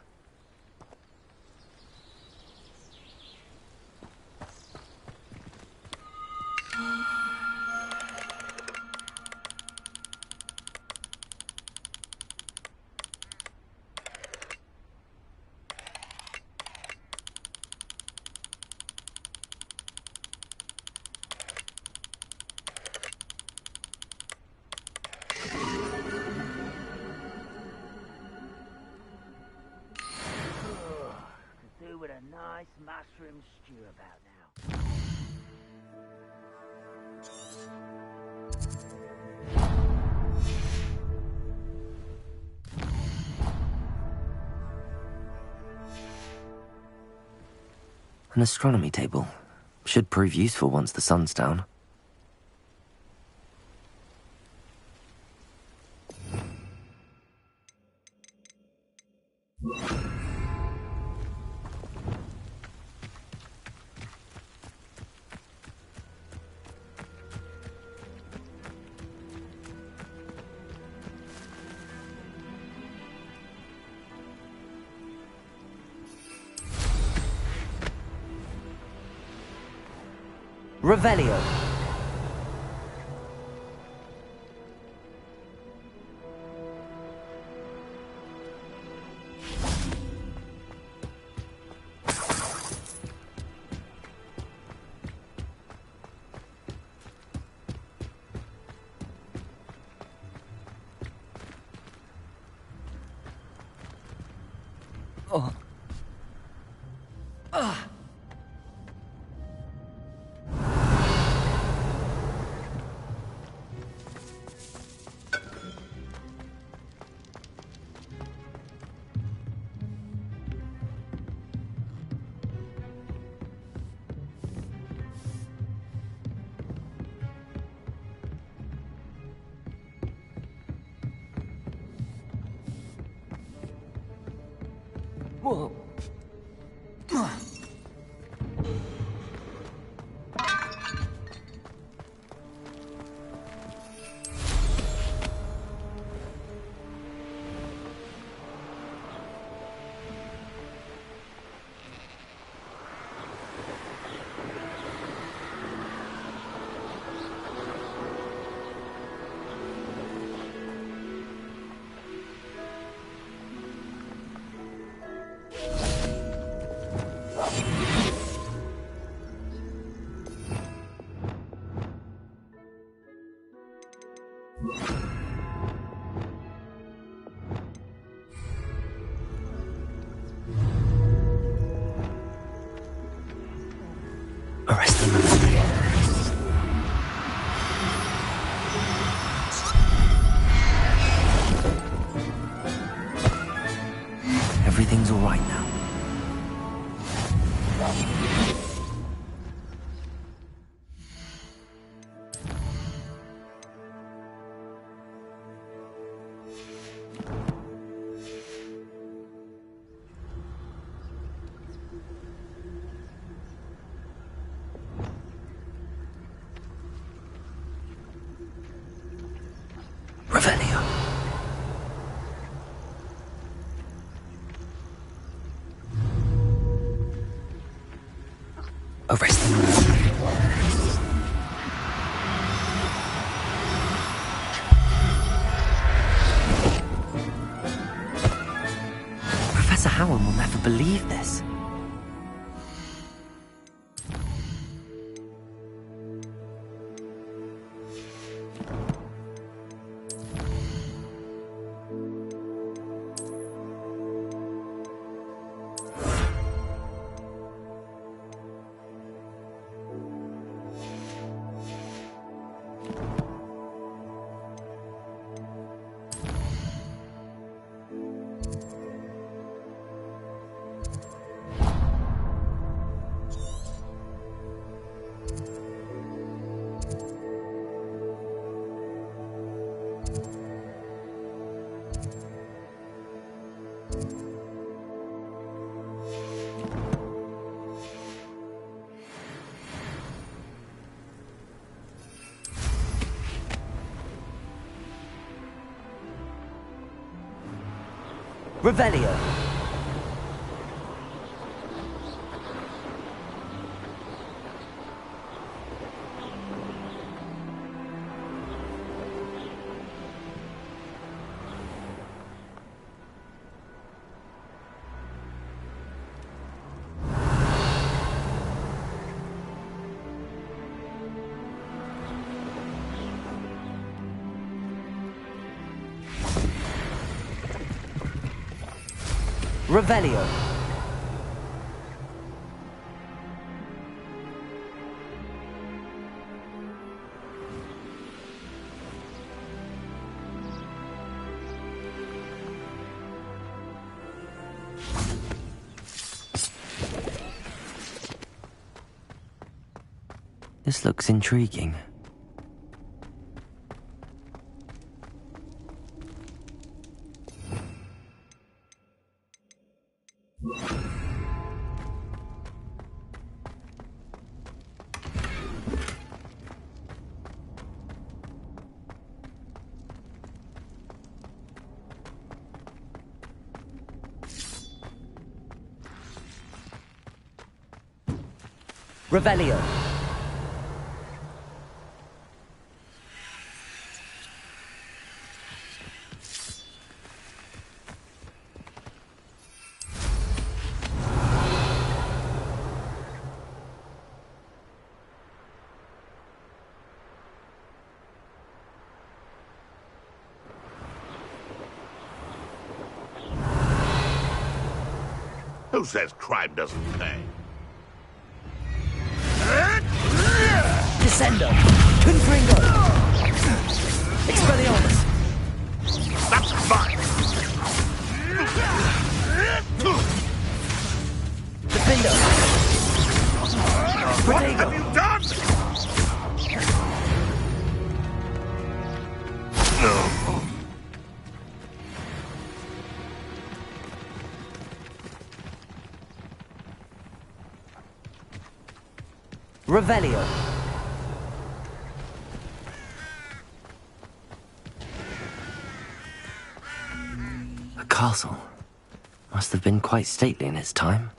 With a nice mushroom stew about now. An astronomy table. Should prove useful once the sun's down. Revelio. Whoa. Arrest them. Everything's all right now. Revelio. Arrest them. Professor Howard will never believe this. Revelio. Revelio. This looks intriguing. Revelio. Who says crime doesn't pay? Incendio! Confringo! Expelliarmus! That's fine! Defendo! What have you done? No. Revelio! A castle. Must have been quite stately in its time.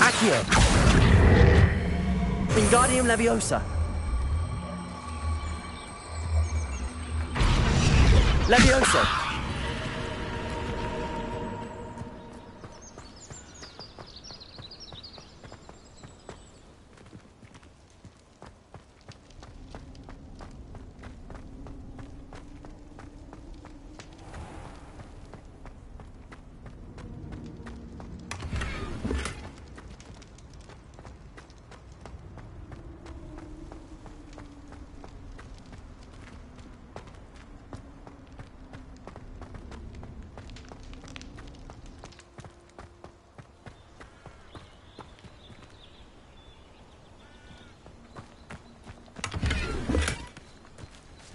Accio! Wingardium Leviosa! Leviosa!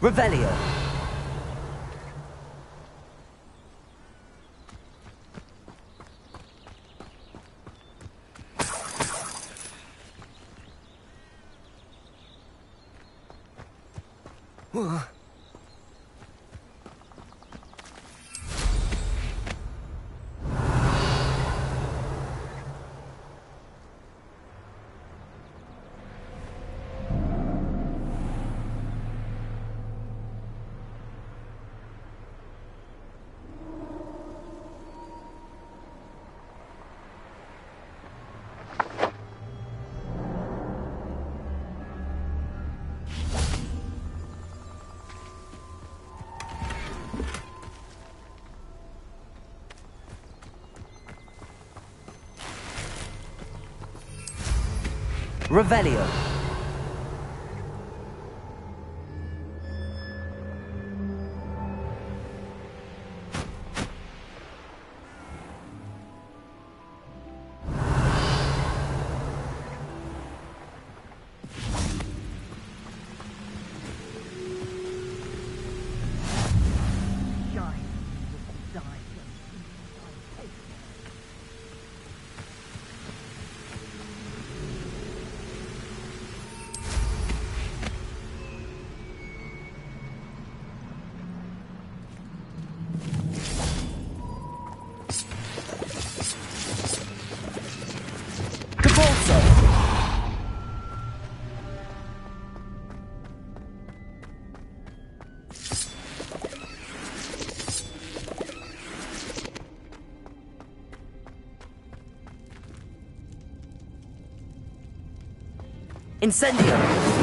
Revelio! Revelio! Incendio!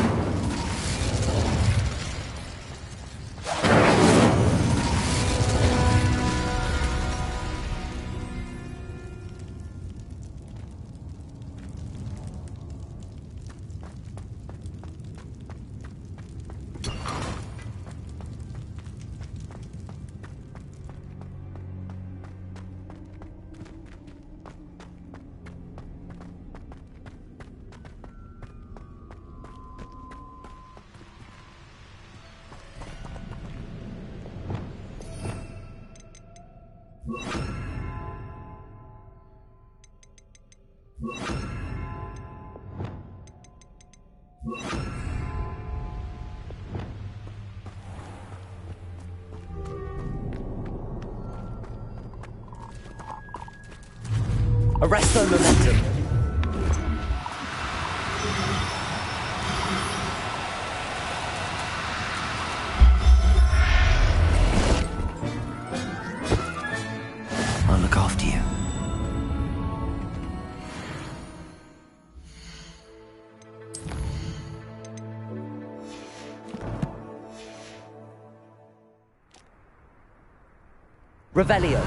Arresto momentum. I'll look after you. Revelio.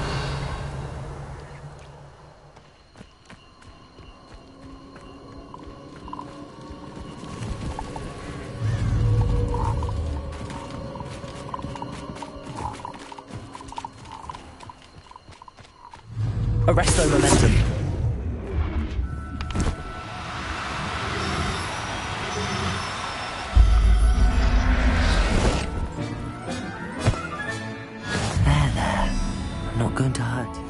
Arresto momentum. There. I'm not going to hurt you.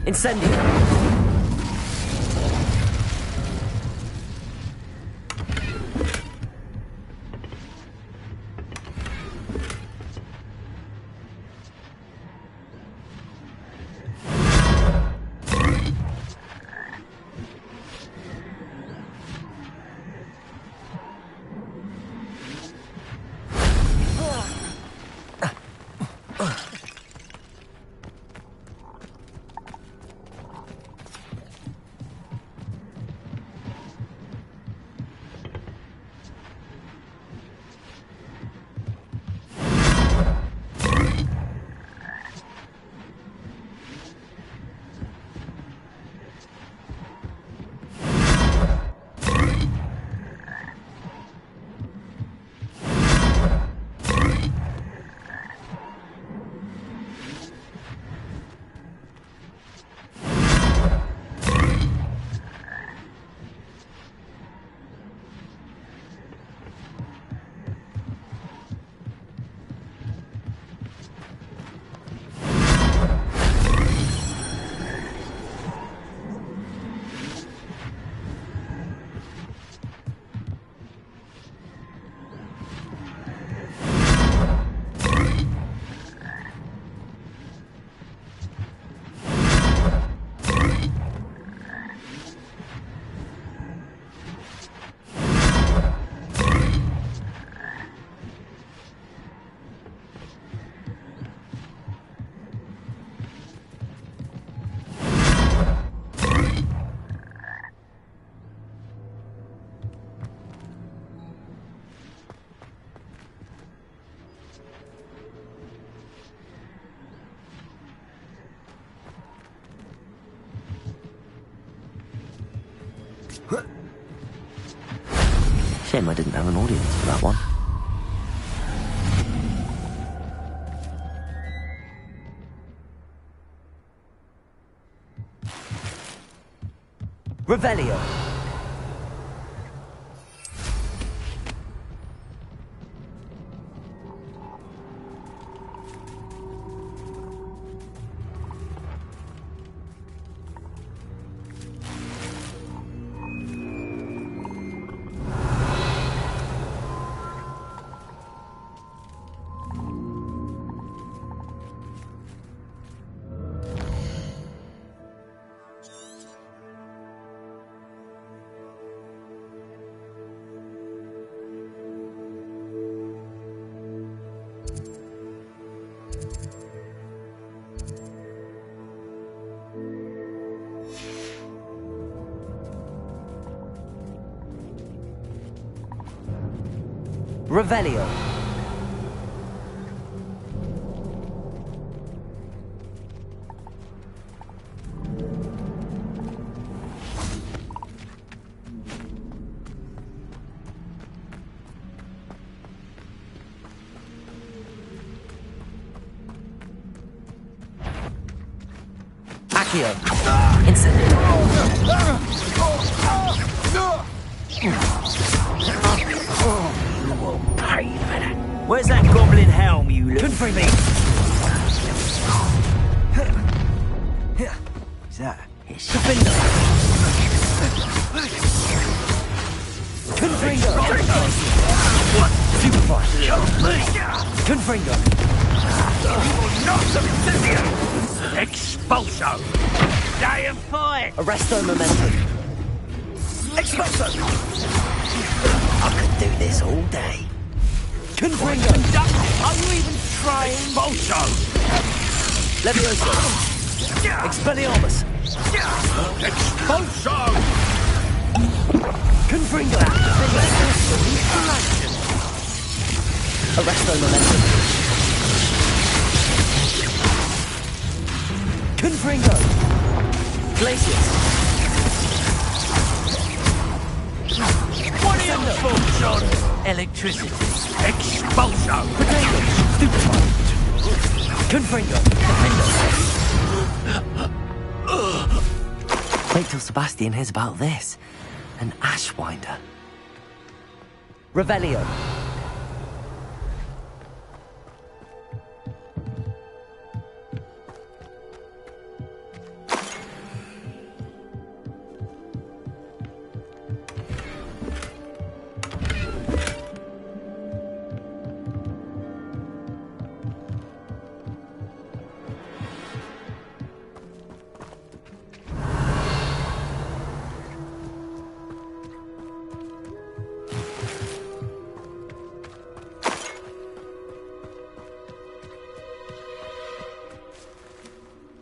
Incendio! Shame I didn't have an audience for that one. Revelio. Revelio. Accio. Instant. Pay for that. Where's that goblin helm you look for me? What's that? It's Confringo. What? Supervisor. Confringo. Not obsidian! Expulso! Day and fight! Arresto Momentum. Expulso! I could do this all day. Confringo. Are you even trying? Expulso! Levioso. Expelliarmus. Expulso! Confringo. Arresto Momentum. Confringo. Glacius. What are your thoughts on electricity? Expulso! Potato. Stupefy. Confringo. Defendo. Wait till Sebastian hears about this. An Ashwinder. Revelio.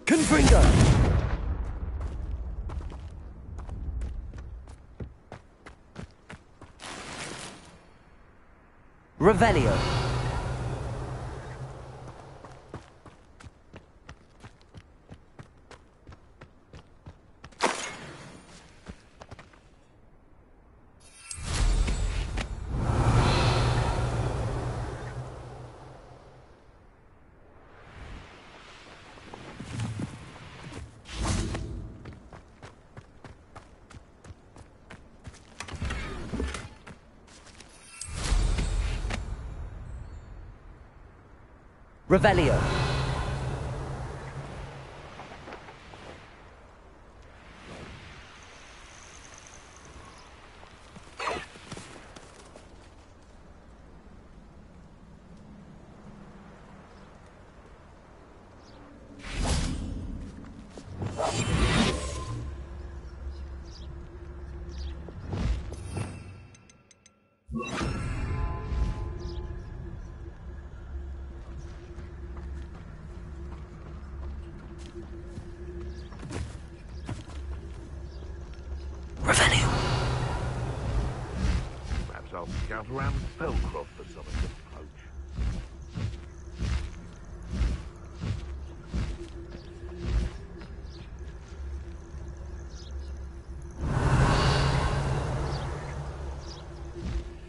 Confringo. Revelio. Revelio. Perhaps I'll scout around Spellcroft for something to poach.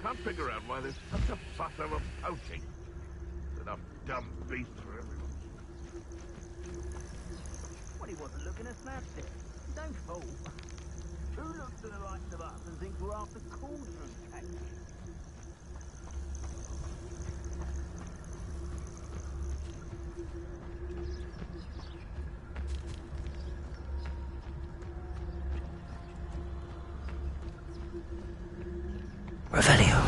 Can't figure out why there's such a fuss over poaching. There's enough dumb beasts for everyone. Well, he wasn't looking at slapstick. Don't fool. Who looks to the likes of us and thinks we're after cauldron cake? Revelio.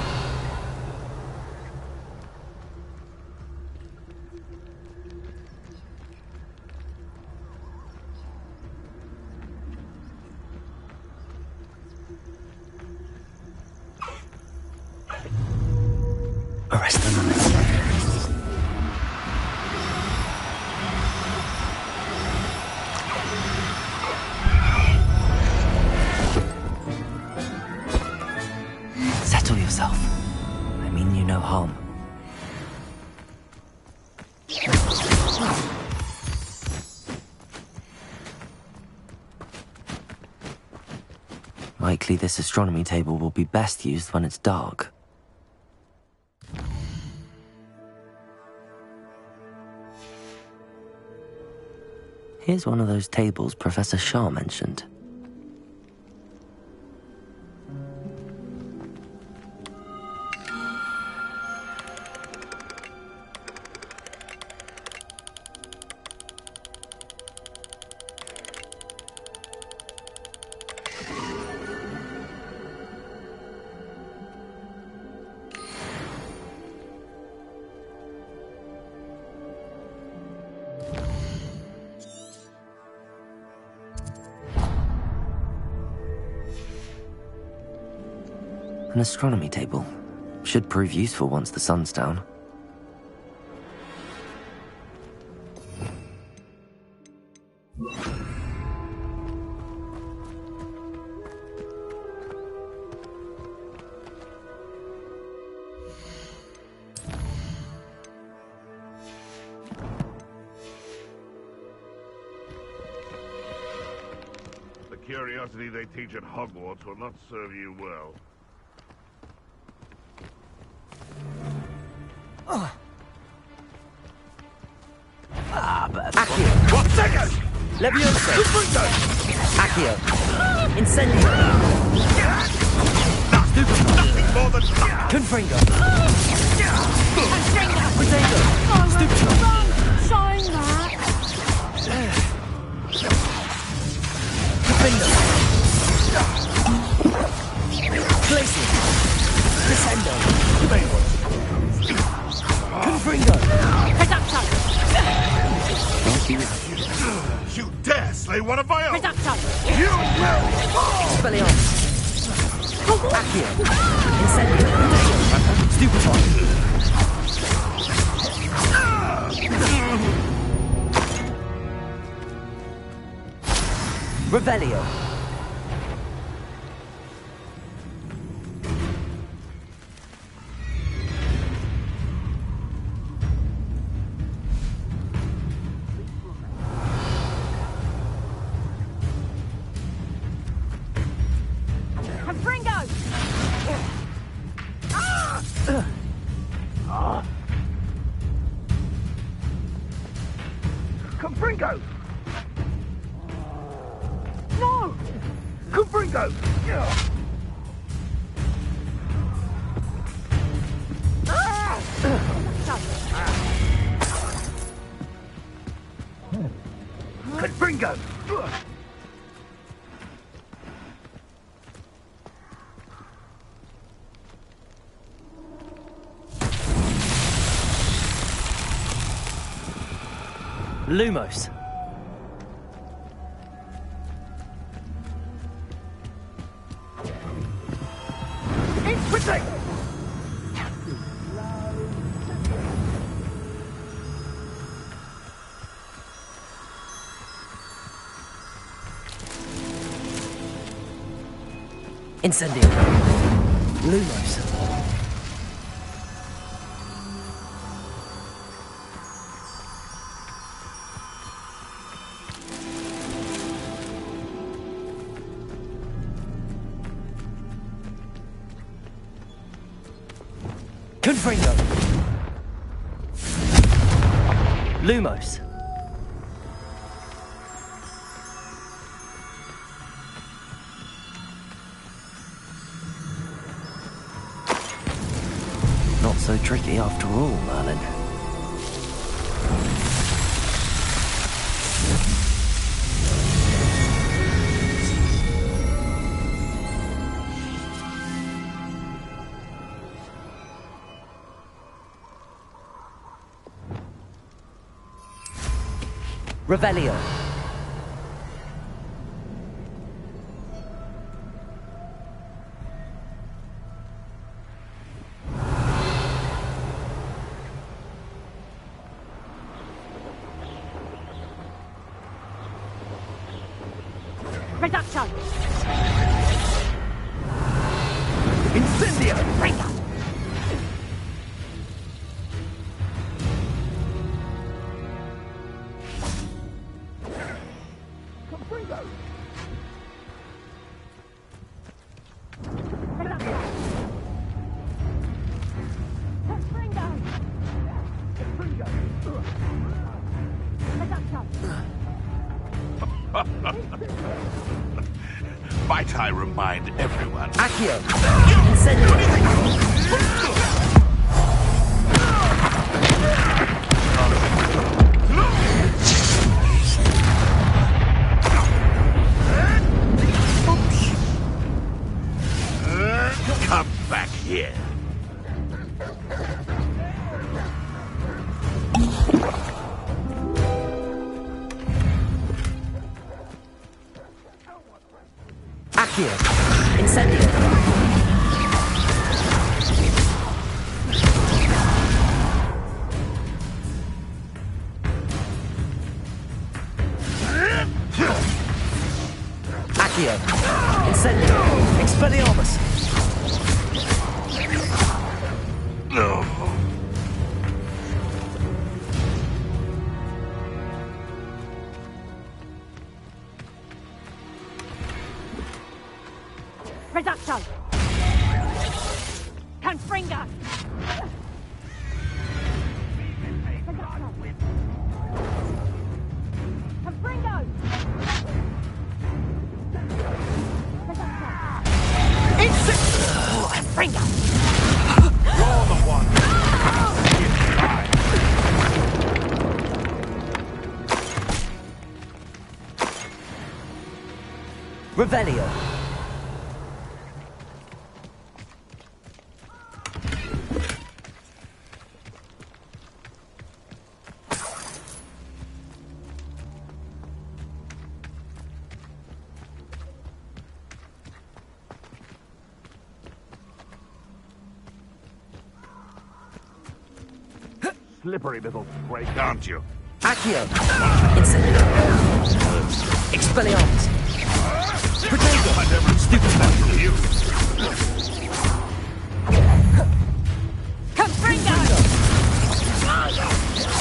Arrest them. Settle yourself. I mean you no harm. Likely this astronomy table will be best used when it's dark. Here's one of those tables Professor Shah mentioned. An astronomy table. Should prove useful once the sun's down. The curiosity they teach at Hogwarts will not serve you well. Accio! One second! Leviosa! Accio! Incendio! Nothing more than Confringo! Potato! Stupid! Shine that! Confindo! Glacier! Descendo! Confringo! Reducto! You dare slay one of my own! Reducto! You will fall! Expelliarmus! Accio! Incendio! Stupefy! Revelio! Confringo! Confringo! No! Confringo! Confringo! Lumos! Infantry! Incendio! Lumos! Confringo! Lumos! Not so tricky after all, Merlin. Revelio. Reducto! Incendio! Confringo! Confringo! Reducto! Confringo! Confringo! Reducto! Might I remind everyone? Accio! Incendio! Come back here. Accio! Incendio! Accio! Incendio! Expelliarmus! No. Reducto! Confringo! Confringo! Confringo! You're the one. Revelio! Slippery little break, aren't you? Accio! Incendio! Expelliarmus! Protego! I never expected that from you. Confringo!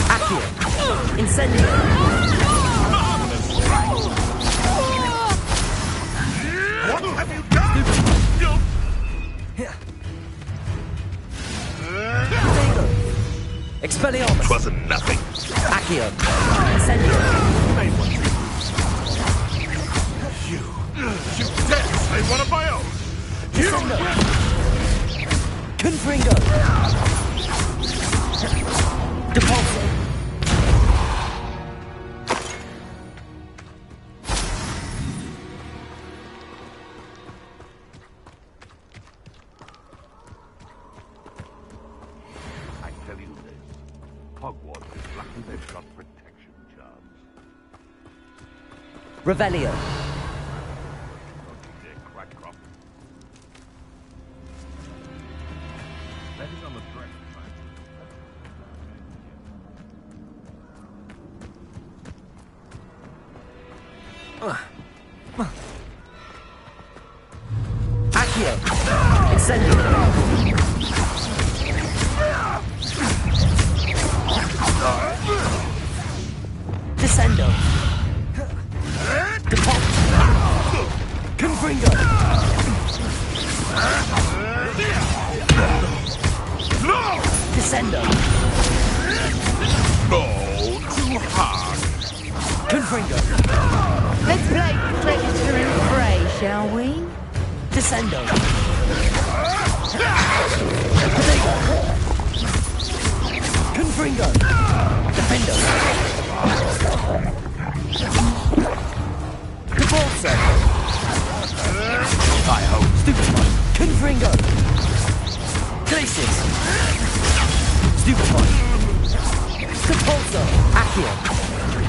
Accio! Incendio! What have you done? Expelliarmus! Twasn't nothing. Accio! Incendio! You dare slay one of my own! Descendo! Confringo! Depulso! I tell you this, Hogwarts is lucky they've got protection charms. Revelio! That is on the dress. Accio! Incendio! Descendo! Depulso! Confringo! Descendo! Oh, too hard. Confringo! Let's play predator and prey, shall we? Descendo! Confringo! Defendo! Depulso! I hope. Stupefy! Confringo! Glacius! Stupefy! Depulso! Accio!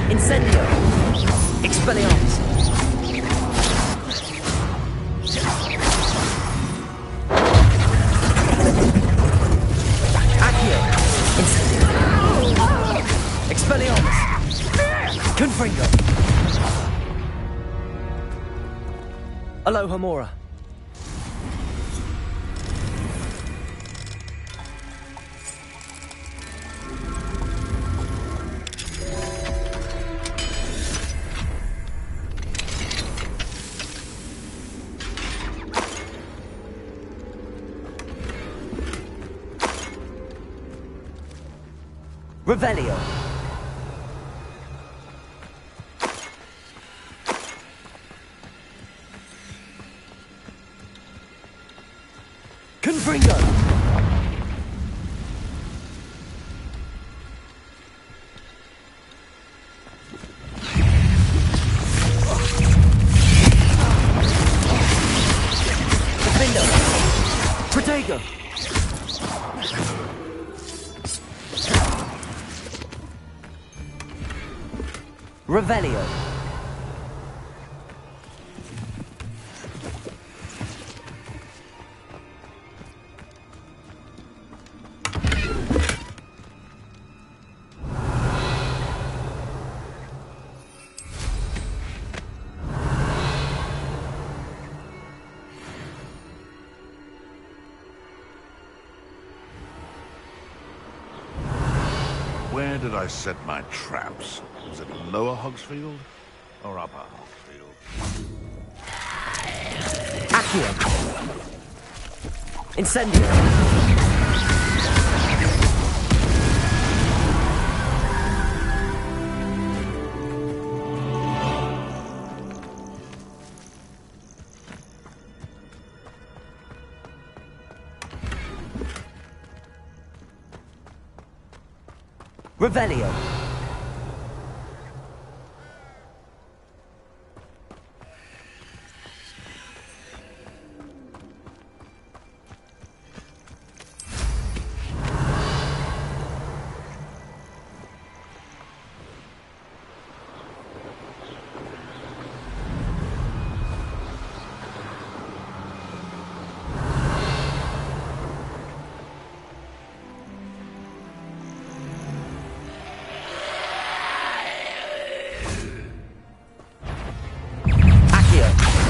Incendio! Expelliarmus! Accio! Incendio! Expelliarmus! Confringo! Alohomora! Revelio! Confringo! Protego! Revelio! Where did I set my traps? Was it Lower Hogsfield or Upper Hogsfield? Accio! Incendio! Revelio!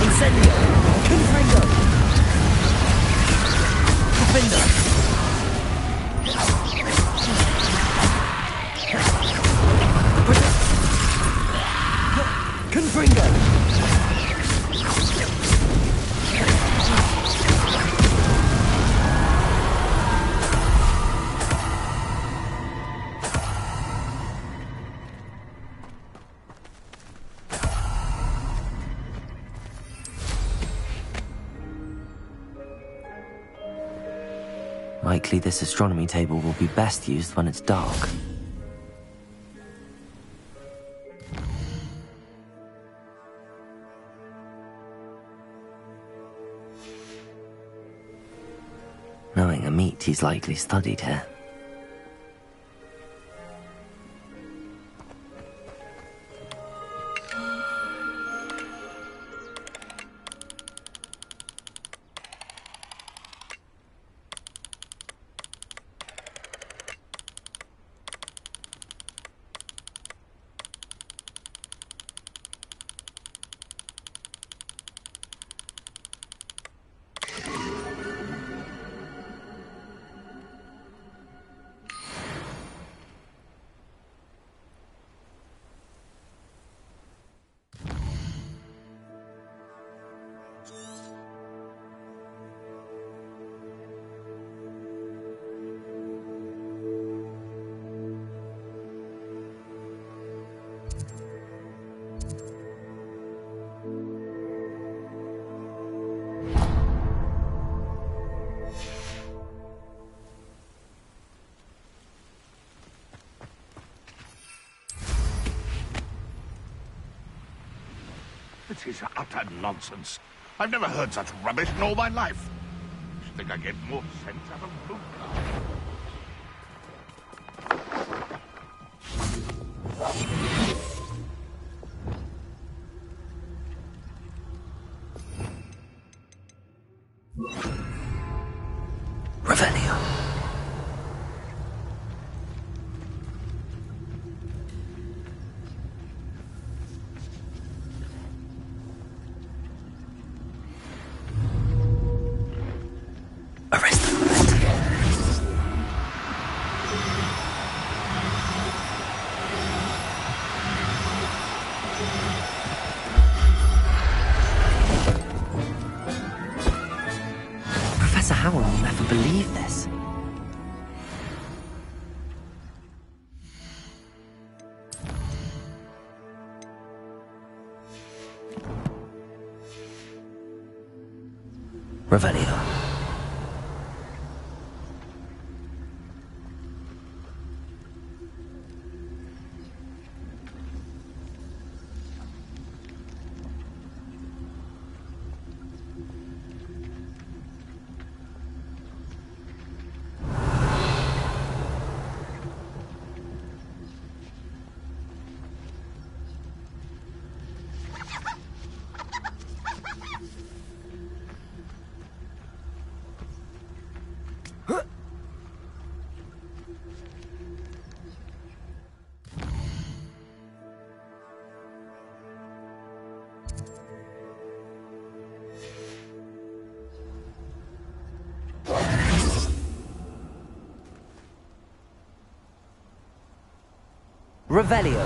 Incendio! Confringo! Confringo! Confringo! Likely this astronomy table will be best used when it's dark. Knowing Amit, he's likely studied here. This is utter nonsense. I've never heard such rubbish in all my life. I should think I get more sense out of Luca. Revelio. Professor Howell will never believe this. Revelio. Revelio.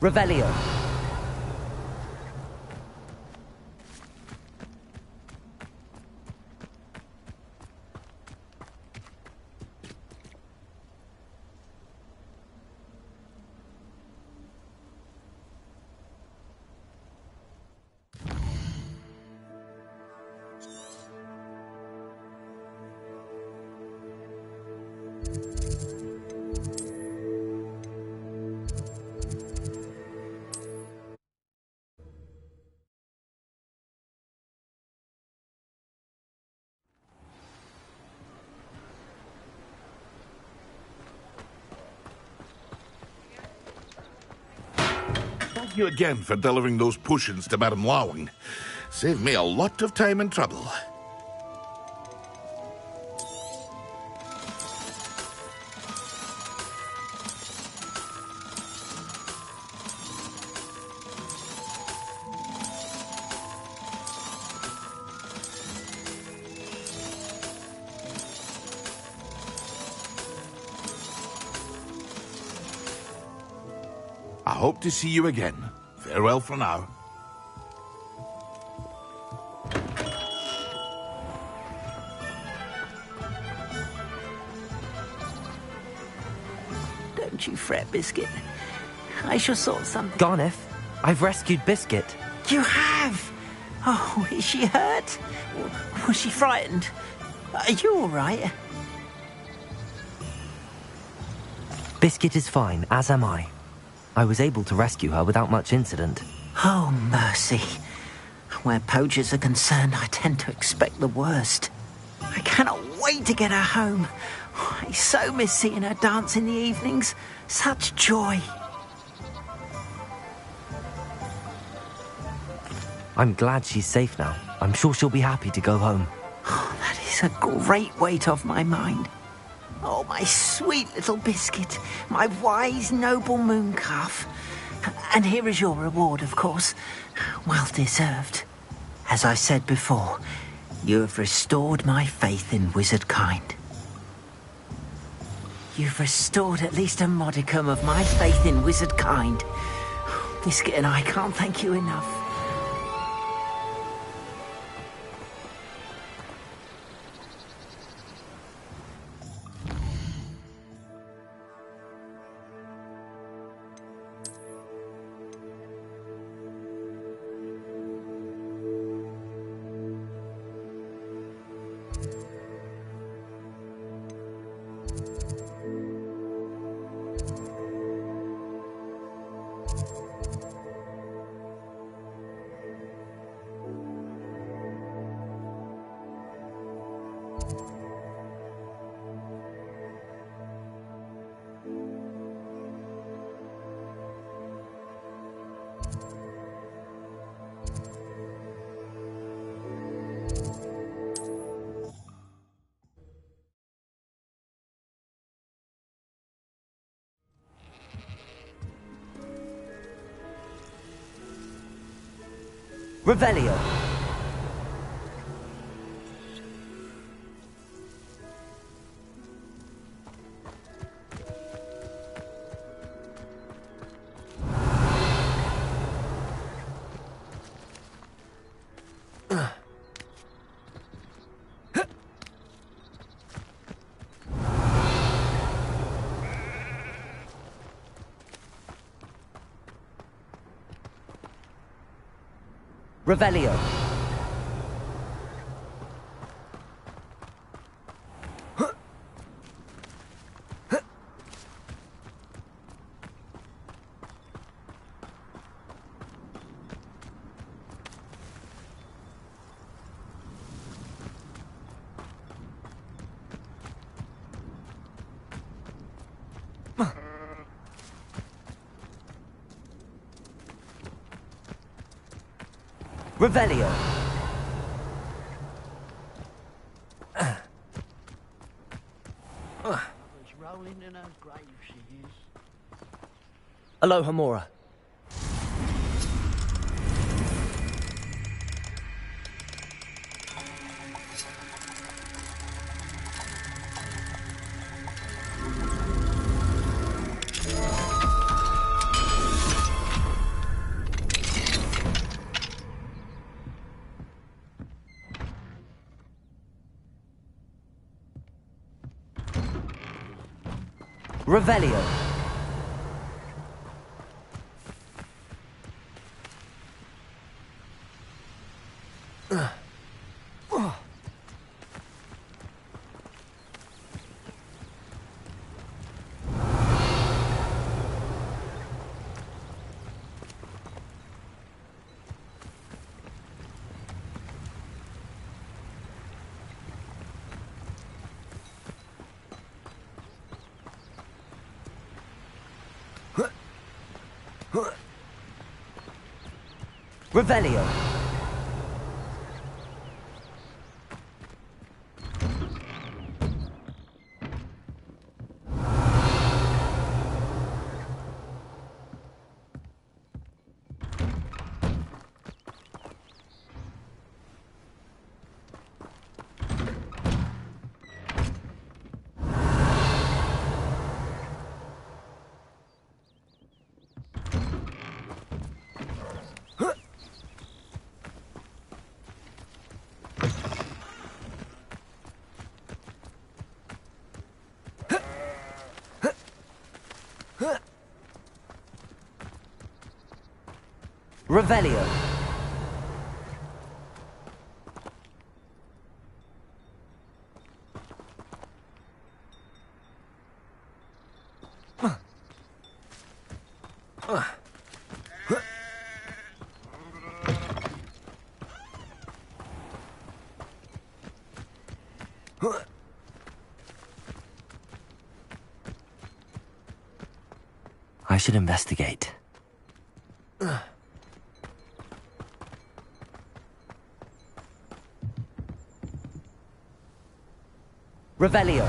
Revelio. Thank you again for delivering those potions to Madame Lawing. Saved me a lot of time and trouble. I hope to see you again. Farewell for now. Don't you fret, Biscuit. I shall sort something. Garneth, I've rescued Biscuit. You have? Oh, is she hurt? Was she frightened? Are you all right? Biscuit is fine, as am I. I was able to rescue her without much incident. Oh, mercy. Where poachers are concerned, I tend to expect the worst. I cannot wait to get her home. I so miss seeing her dance in the evenings. Such joy. I'm glad she's safe now. I'm sure she'll be happy to go home. Oh, that is a great weight off my mind. Oh, my sweet little Biscuit, my wise, noble mooncalf. And here is your reward, of course. Well deserved. As I said before, you have restored my faith in wizard kind. You've restored at least a modicum of my faith in wizard kind. Biscuit and I can't thank you enough. Revelio. Revelio. Revelio. Rolling in her grave, she is. Aloha Mora. Revelio. Revelio. Revelio. I should investigate. Revelio.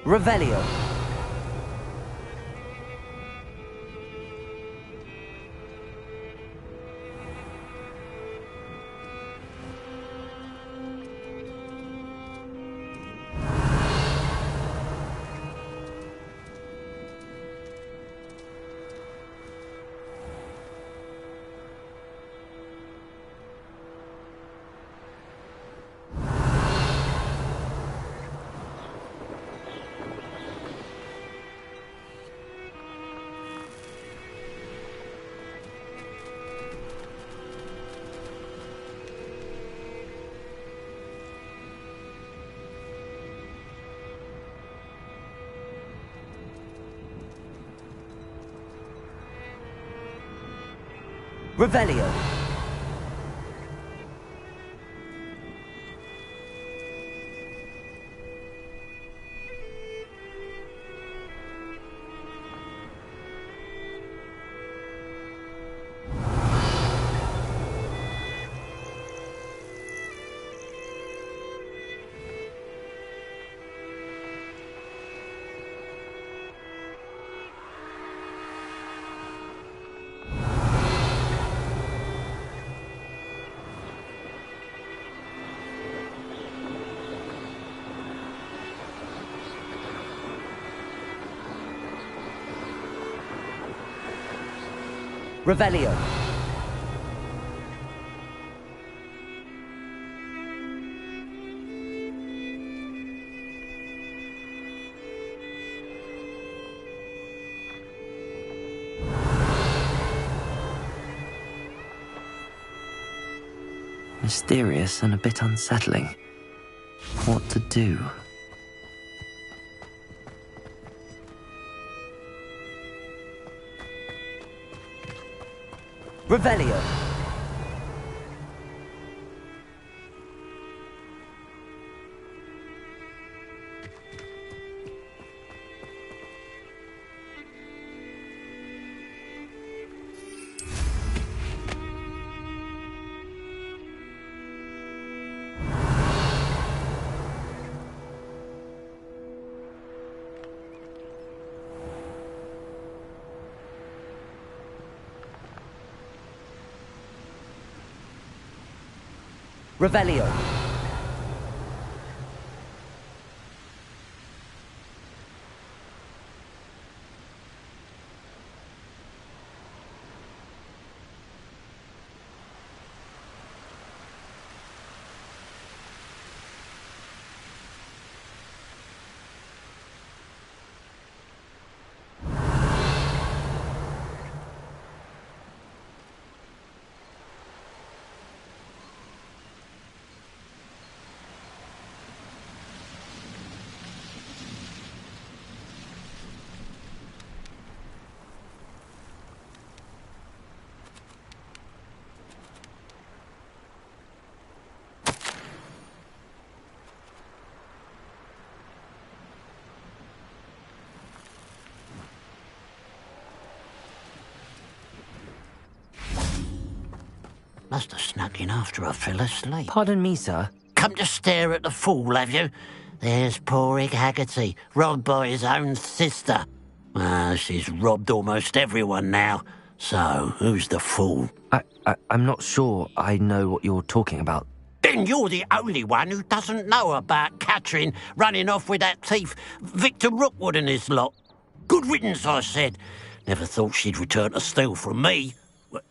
Revelio. Revelio. Revelio. Mysterious and a bit unsettling. What to do? Revelio! Revelio. Must have snuck in after I fell asleep. Pardon me, sir. Come to stare at the fool, have you? There's poor Ig Haggerty, robbed by his own sister. She's robbed almost everyone now. So, who's the fool? I'm not sure I know what you're talking about. Then you're the only one who doesn't know about Catherine running off with that thief, Victor Rookwood and his lot. Good riddance, I said. Never thought she'd return to steal from me.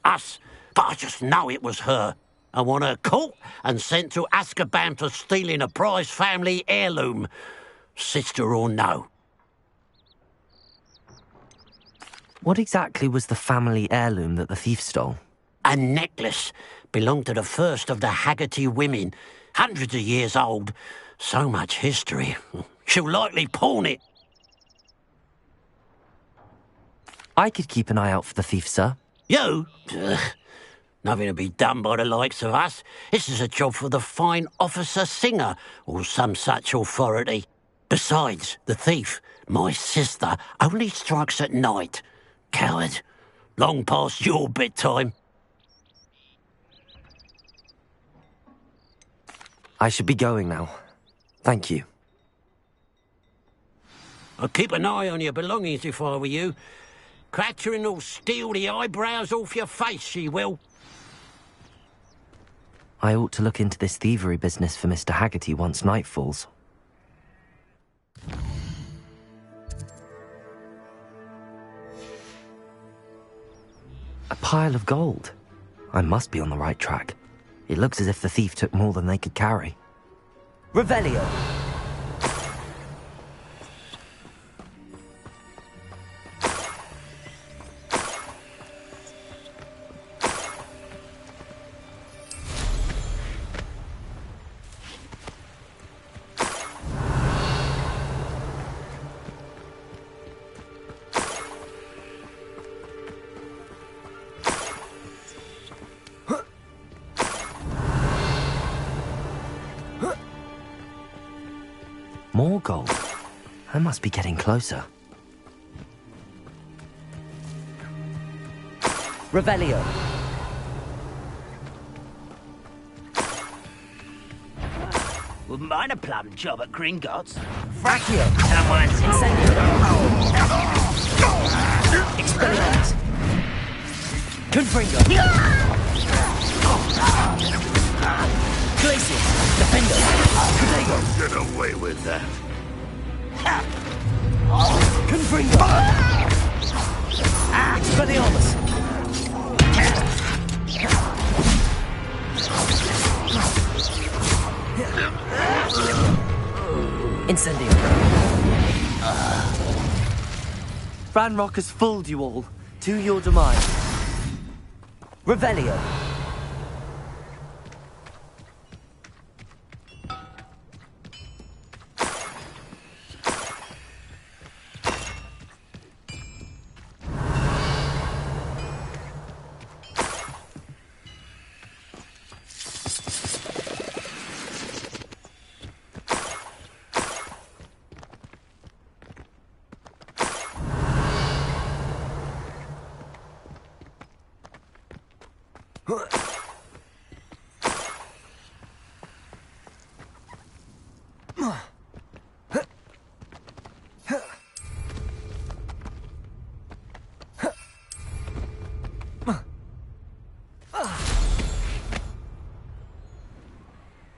Us. But I just know it was her. I want her caught and sent to Azkaban for stealing a prize family heirloom. Sister or no. What exactly was the family heirloom that the thief stole? A necklace. Belonged to the first of the Haggerty women. Hundreds of years old. So much history. She'll likely pawn it. I could keep an eye out for the thief, sir. You? Nothing to be done by the likes of us. This is a job for the fine officer Singer, or some such authority. Besides, the thief, my sister, only strikes at night. Coward. Long past your bedtime. I should be going now. Thank you. I'd keep an eye on your belongings if I were you. Catherine will steal the eyebrows off your face, she will. I ought to look into this thievery business for Mr. Haggerty once night falls. A pile of gold. I must be on the right track. It looks as if the thief took more than they could carry. Revelio! More gold. I must be getting closer. Revelio. Wouldn't mind a plum job at Gringotts. Fraccio. Someone's Incendio. Expelliarmus. Confringo. Glacius. Defendo. Protego. Get away with that. Confringo. Expelliarmus. Incendio. Ranrock has fooled you all. To your demise. Revelio.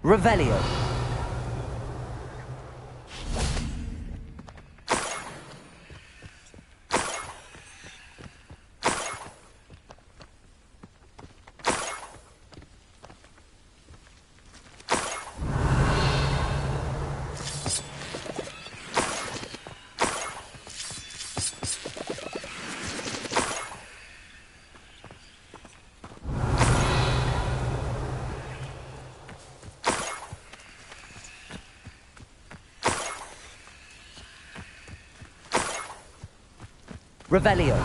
Revelio. Revelio.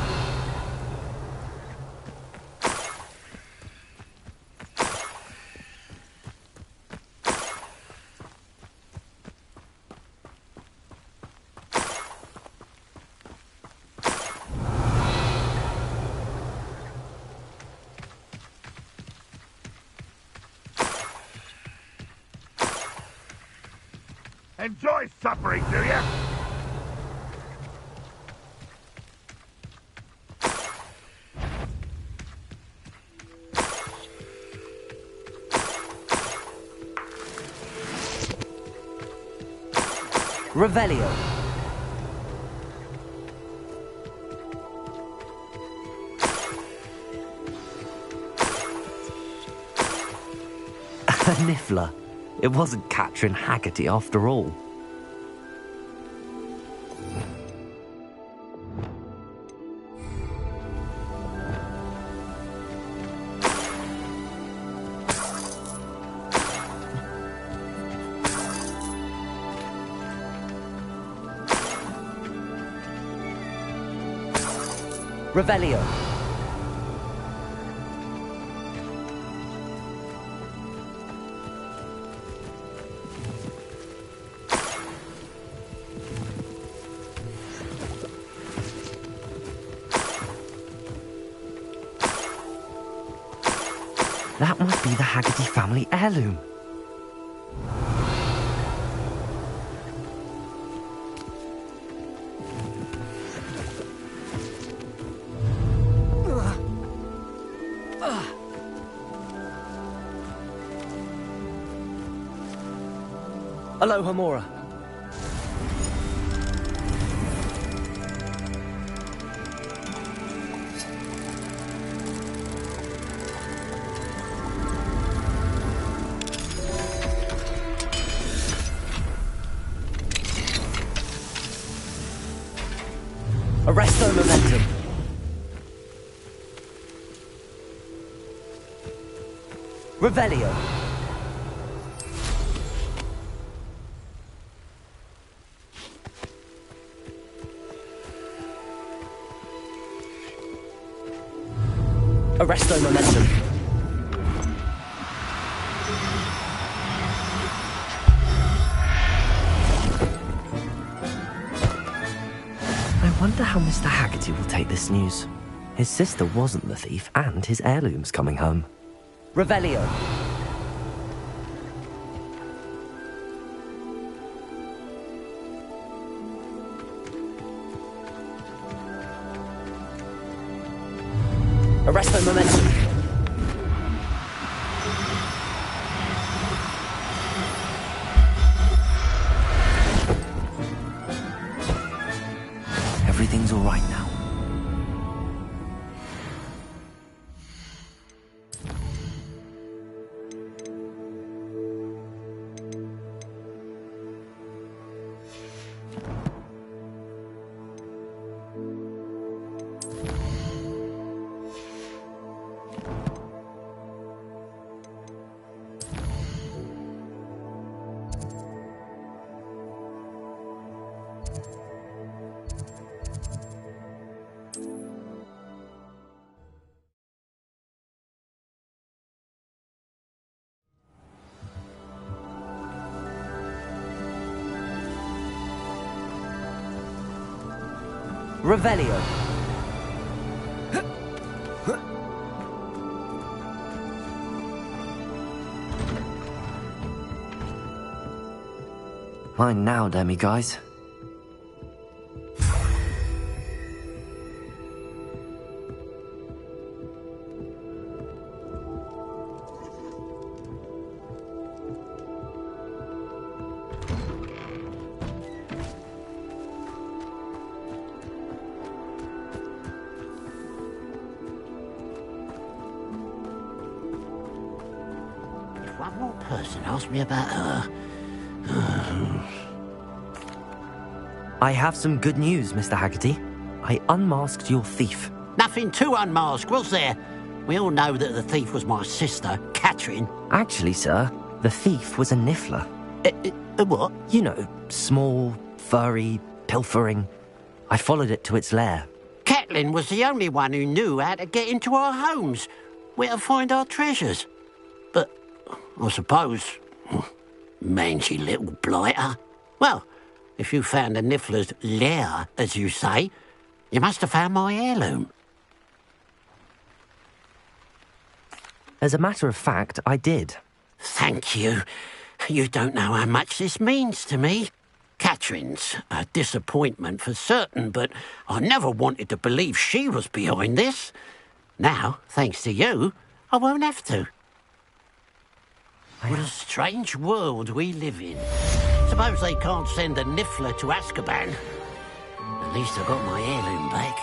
Enjoy suffering, do you? Revelio. A niffler. It wasn't Catherine Haggerty after all. Revelio. That must be the Haggerty family heirloom. Aloha, Mora. Arresto momentum. Revelio. Arresto momentum. I wonder how Mr. Haggerty will take this news. His sister wasn't the thief, and his heirloom's coming home. Revelio. Arresto momentum. Everything's all right now. Revelio. Mine now, Demi guys. person asked me about her. I have some good news, Mr. Haggerty. I unmasked your thief. Nothing to unmask, was there? We all know that the thief was my sister, Catherine. Actually, sir, the thief was a niffler. What? You know, small, furry, pilfering. I followed it to its lair. Catelyn was the only one who knew how to get into our homes, where to find our treasures. But I suppose, mangy little blighter. Well, if you found the niffler's lair, as you say, you must have found my heirloom. As a matter of fact, I did. Thank you. You don't know how much this means to me. Catherine's a disappointment for certain, but I never wanted to believe she was behind this. Now, thanks to you, I won't have to. What a strange world we live in. Suppose they can't send a niffler to Azkaban. At least I got my heirloom back.